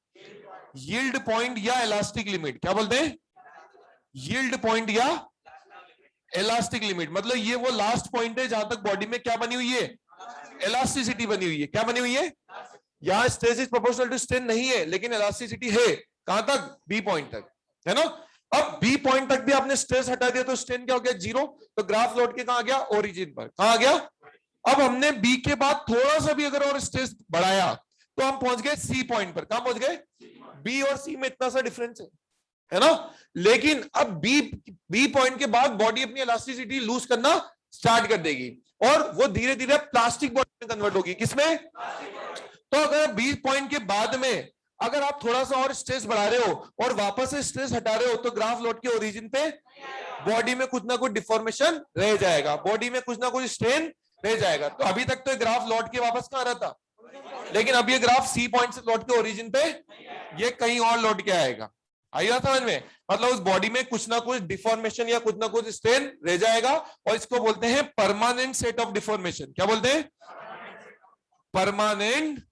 यील्ड पॉइंट या इलास्टिक लिमिट। क्या बोलते हैं? यील्ड पॉइंट या इलास्टिक लिमिट। मतलब ये वो लास्ट पॉइंट है जहां तक बॉडी में क्या बनी हुई है? इलास्टिसिटी बनी हुई है। क्या बनी हुई है? यहां stress is proportional to strain नहीं है, लेकिन इलास्टिसिटी है। कहां तक? बी पॉइंट तक, है ना। अब बी पॉइंट तक भी आपने स्ट्रेस हटा दिया तो स्ट्रेन क्या हो गया? जीरो। तो ग्राफ लौट के कहां आ गया? ओरिजिन पर। कहां आ गया? अब हमने बी के बाद थोड़ा सा भी अगर और स्ट्रेस बढ़ाया तो हम पहुंच गए सी पॉइंट पर। कहां पहुंच गए? बी और सी में इतना सा डिफरेंस है ना। लेकिन अब बी पॉइंट के बाद बॉडी अपनी इलास्टिसिटी लूज करना स्टार्ट कर देगी और वो धीरे धीरे प्लास्टिक बॉडी में कन्वर्ट होगी। किसमें? तो अगर बी पॉइंट के बाद में अगर आप थोड़ा सा और स्ट्रेस बढ़ा रहे हो और वापस से स्ट्रेस हटा रहे हो तो ग्राफ लौट के ओरिजिन पे बॉडी में कुछ ना कुछ डिफॉर्मेशन रह जाएगा, बॉडी में कुछ ना कुछ स्ट्रेन रह जाएगा। तो अभी तक तो ग्राफ लौट के वापस कहां रहा था, लेकिन अब ये ग्राफ सी पॉइंट से लौट के ओरिजिन पे ये कहीं और लौट के आएगा। आइए समझ में? मतलब उस बॉडी में कुछ ना कुछ डिफॉर्मेशन या कुछ ना कुछ स्ट्रेन रह जाएगा और इसको बोलते हैं परमानेंट सेट ऑफ डिफॉर्मेशन। क्या बोलते हैं? Permanent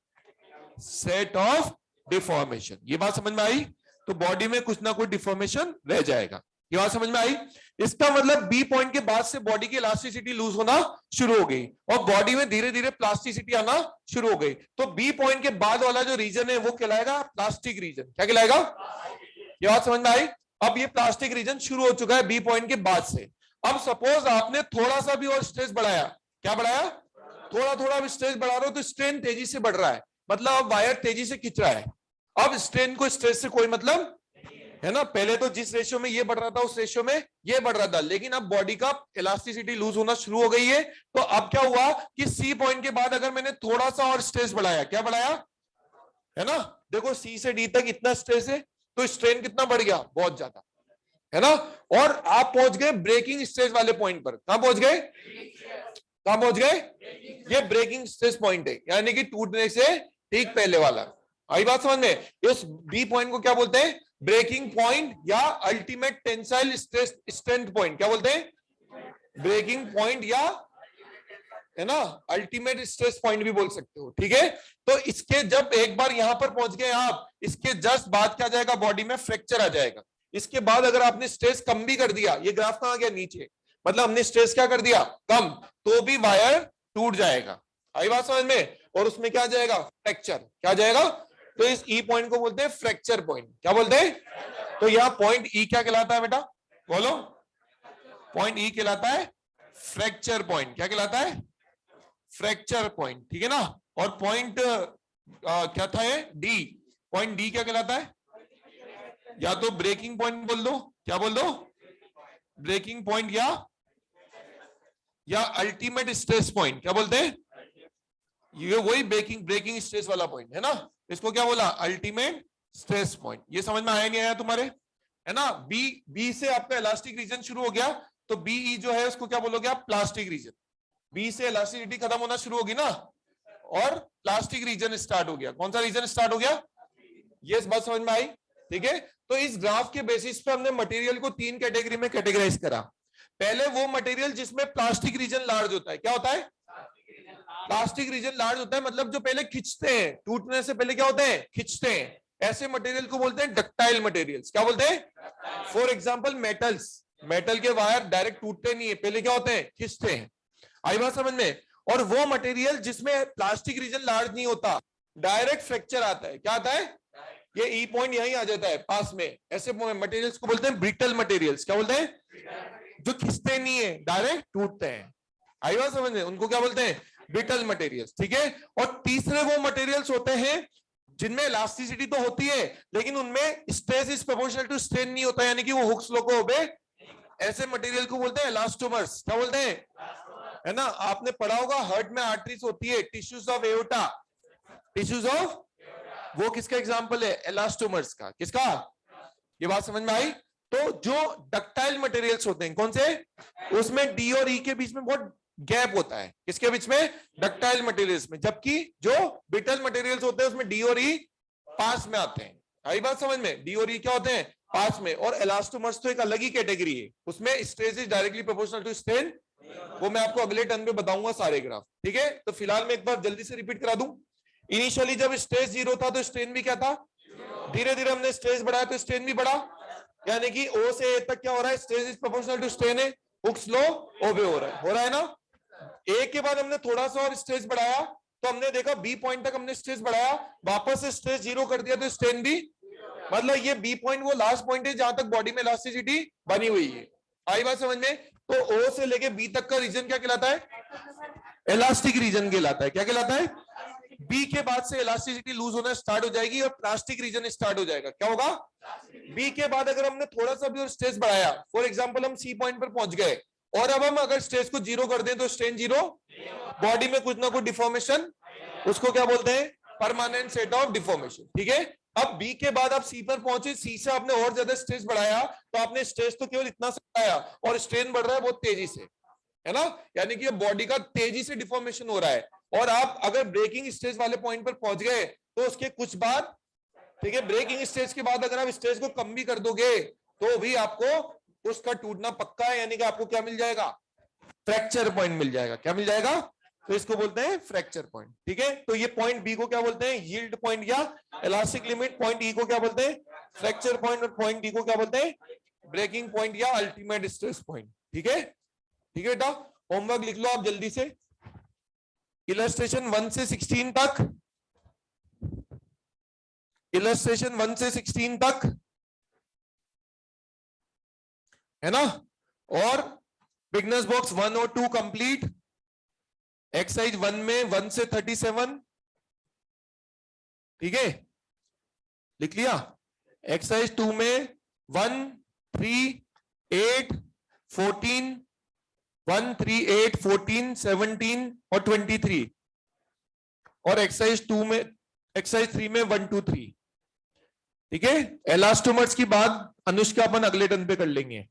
set of deformation. ये बात समझ में आई? तो बॉडी में कुछ ना कुछ डिफॉर्मेशन रह जाएगा। ये बात समझ में आई? इसका मतलब बी पॉइंट के बाद से बॉडी की इलास्टिसिटी लूज होना शुरू हो गई और बॉडी में धीरे धीरे प्लास्टिसिटी आना शुरू हो गई। तो बी पॉइंट के बाद वाला जो रीजन है वो कहलाएगा प्लास्टिक रीजन। क्या कहलाएगा? ये बात समझ में आई? अब ये प्लास्टिक रीजन शुरू हो चुका है बी पॉइंट के बाद से। अब सपोज आपने थोड़ा सा भी और स्ट्रेस बढ़ाया। क्या बढ़ाया? थोड़ा थोड़ा स्ट्रेस बढ़ा रहे हो तो स्ट्रेन तेजी से बढ़ रहा है, मतलब अब वायर तेजी से खिंच रहा है। अब स्ट्रेन को स्ट्रेस से कोई मतलब है ना। पहले तो जिस रेशियो में ये बढ़ रहा था उस रेशियो में ये बढ़ रहा था, लेकिन अब बॉडी का इलास्टिसिटी लूज होना शुरू हो गई है। तो अब क्या हुआ कि सी पॉइंट के बाद अगर मैंने थोड़ा सा और स्ट्रेस बढ़ाया, क्या बढ़ाया? है ना, देखो सी से डी तक इतना स्ट्रेस है तो स्ट्रेन कितना बढ़ गया? बहुत ज्यादा, है ना। और आप पहुंच गए ब्रेकिंग स्ट्रेस वाले पॉइंट पर। कहां पहुंच गए? कहां पहुंच गए? ये ब्रेकिंग स्ट्रेस पॉइंट है, यानी कि टूटने से ठीक पहले वाला। आई बात समझ में? इस बी पॉइंट को क्या बोलते हैं? ब्रेकिंग पॉइंट या ultimate tensile stress strength point. क्या बोलते हैं? ब्रेकिंग पॉइंट या है ना अल्टीमेट स्ट्रेस पॉइंट भी बोल सकते हो, ठीक है। तो इसके जब एक बार यहां पर पहुंच गए आप, इसके जस्ट बाद क्या जाएगा? बॉडी में फ्रैक्चर आ जाएगा। इसके बाद अगर आपने स्ट्रेस कम भी कर दिया, ये ग्राफ कहां गया? नीचे। मतलब हमने स्ट्रेस क्या कर दिया? कम, तो भी वायर टूट जाएगा। आई बात समझ में? और उसमें क्या जाएगा? फ्रैक्चर। क्या जाएगा? तो इस ई पॉइंट को बोलते हैं फ्रैक्चर पॉइंट। क्या बोलते हैं? तो यहाँ पॉइंट ई क्या कहलाता है बेटा? बोलो। पॉइंट ई कहलाता है फ्रैक्चर पॉइंट। क्या कहलाता है? फ्रैक्चर पॉइंट, ठीक है ना। और पॉइंट क्या था ये? डी। पॉइंट डी क्या कहलाता है? या तो ब्रेकिंग पॉइंट बोल दो। क्या बोल दो? ब्रेकिंग पॉइंट या अल्टीमेट स्ट्रेस पॉइंट। क्या बोलते हैं? ये वही ब्रेकिंग स्ट्रेस वाला पॉइंट है ना। इसको क्या बोला? Ultimate stress point. ये समझ में आया नहीं आया तुम्हारे? है ना। बी से आपका इलास्टिक रीजन शुरू हो गया तो बीई जो है उसको क्या बोलोगे आप? Plastic region. बी से इलास्टिसिटी खत्म होना शुरू होगी ना और प्लास्टिक रीजन स्टार्ट हो गया। कौन सा रीजन स्टार्ट हो गया? ये बात समझ में आई? ठीक है। तो इस ग्राफ के बेसिस पे हमने मटेरियल को 3 कैटेगरी में कैटेगराइज करा। पहले वो मटेरियल जिसमें प्लास्टिक रीजन लार्ज होता है। क्या होता है? प्लास्टिक रीजन लार्ज होता है, मतलब जो पहले खिंचते हैं, टूटने से पहले क्या होते हैं? खिंचते हैं। ऐसे मटेरियल को बोलते हैं डक्टाइल मटेरियल्स। क्या बोलते हैं? फॉर एग्जांपल मेटल्स, मेटल के वायर डायरेक्ट टूटते नहीं है, पहले क्या होते हैं, खिंचते हैं। आई बात समझ में? और वो मटेरियल जिसमें प्लास्टिक रीजन लार्ज नहीं होता, डायरेक्ट फ्रैक्चर आता है। क्या आता है? ये ई पॉइंट यहीं आ जाता है पास में। ऐसे मटेरियल्स को बोलते हैं ब्रिटल मटेरियल्स। क्या बोलते हैं? जो खिंचते नहीं है, डायरेक्ट टूटते हैं। आई बात समझ में? उनको क्या बोलते हैं? Brittle materials. ठीक है। और तीसरे वो मटेरियल्स होते हैं जिनमें इलास्टिसिटी तो होती है, लेकिन उनमें stress is proportional to strain नहीं होता, यानी कि वो हुक्स लॉ को ओबे। ऐसे मटेरियल को बोलते हैं इलास्टोमर्स। क्या बोलते हैं? है ना, आपने पढ़ा होगा हार्ट में आर्टरीज होती है, tissues of aorta, tissues of, वो किसका एग्जांपल है? इलास्टोमर्स का। किसका? ये बात समझ में आई? तो जो डक्टाइल मटेरियल्स होते हैं, कौन से? उसमें डी और ई के बीच में बहुत गैप होता है। किसके बीच में? डक्टाइल मटेरियल्स में। जबकि जो ब्रिटल मटेरियल्स होते हैं उसमें डी और ई पास में आते हैं। आई बात समझ में? डी और ई क्या होते हैं? पास में। और इलास्टोमर्स तो एक अलग ही कैटेगरी है, उसमें stress is directly proportional to strain. वो मैं आपको अगले टर्न पे बताऊंगा सारे ग्राफ। ठीक है। तो फिलहाल मैं एक बार जल्दी से रिपीट करा दूं। इनिशियली जब स्ट्रेस 0 था तो स्ट्रेन भी क्या था? धीरे धीरे हमने स्ट्रेस बढ़ाया तो स्ट्रेन भी बढ़ा, यानी कि ओ से ए तक क्या हो रहा है? Stress is proportional to strain है, हुक्स लॉ ओबे हो रहा है ना? ए के बाद हमने थोड़ा सा और स्ट्रेस बढ़ाया तो हमने देखा बी पॉइंट तक हमने स्ट्रेस बढ़ाया, वापस से स्ट्रेस 0 कर दिया तो स्ट्रेन भी, मतलब ये बी पॉइंट वो लास्ट पॉइंट है जहां तक बॉडी में इलास्टिसिटी बनी हुई है। आई बात समझ में? तो ओ से लेके बी तक का रीजन क्या कहलाता है? इलास्टिक रीजन कहलाता है। क्या कहलाता है? बी के बाद से इलास्टिसिटी लूज होना स्टार्ट हो जाएगी और प्लास्टिक रीजन स्टार्ट हो जाएगा। क्या होगा? बी के बाद अगर हमने थोड़ा सा भी और स्ट्रेस बढ़ाया, फॉर एग्जांपल हम सी पॉइंट पर पहुंच गए और अब हम अगर स्ट्रेस को 0 कर दें तो स्ट्रेन 0, बॉडी में कुछ ना कुछ डिफॉर्मेशन, उसको क्या बोलते हैं? Permanent set of deformation. ठीक है। अब बी के बाद आप सी पर पहुंचे, सी से आपने और ज्यादा स्ट्रेस बढ़ाया तो आपने स्ट्रेस तो केवल इतना से बढ़ाया और स्ट्रेन बढ़ रहा है बहुत तेजी से, है ना? यानी कि बॉडी का तेजी से डिफॉर्मेशन हो रहा है। और आप अगर ब्रेकिंग स्टेज वाले पॉइंट पर पहुंच गए तो उसके कुछ बाद, ठीक है, ब्रेकिंग स्टेज के बाद अगर आप स्टेज को कम भी कर दोगे तो भी आपको उसका टूटना पक्का है, यानी कि आपको क्या मिल जाएगा? फ्रैक्चर पॉइंट मिल जाएगा। क्या मिल जाएगा? तो इसको बोलते हैं फ्रैक्चर पॉइंट। ठीक है। तो ये पॉइंट बी को क्या बोलते हैं? यील्ड पॉइंट या इलास्टिक लिमिट। पॉइंट ई को क्या बोलते हैं? Fracture point. और पॉइंट डी को क्या बोलते हैं? ब्रेकिंग पॉइंट या अल्टीमेट स्ट्रेस पॉइंट। ठीक है। ठीक है बेटा, होमवर्क लिख लो आप जल्दी से। इलस्ट्रेशन 1 से 16 तक, इलस्ट्रेशन 1 से 16 तक, है ना? और बिगनर्स बॉक्स 1 और 2 कंप्लीट। एक्सरसाइज 1 में 1 से 37, ठीक है, लिख लिया। एक्सरसाइज 2 में 1, 3, 8, 14, 1, 3, 8, 14, 17 और 23। और एक्सरसाइज 2 में, एक्सरसाइज 3 में 1, 2, 3। ठीक है। एलास्टोमर्स की बात अनुष्का अपन अगले टर्न पे कर लेंगे।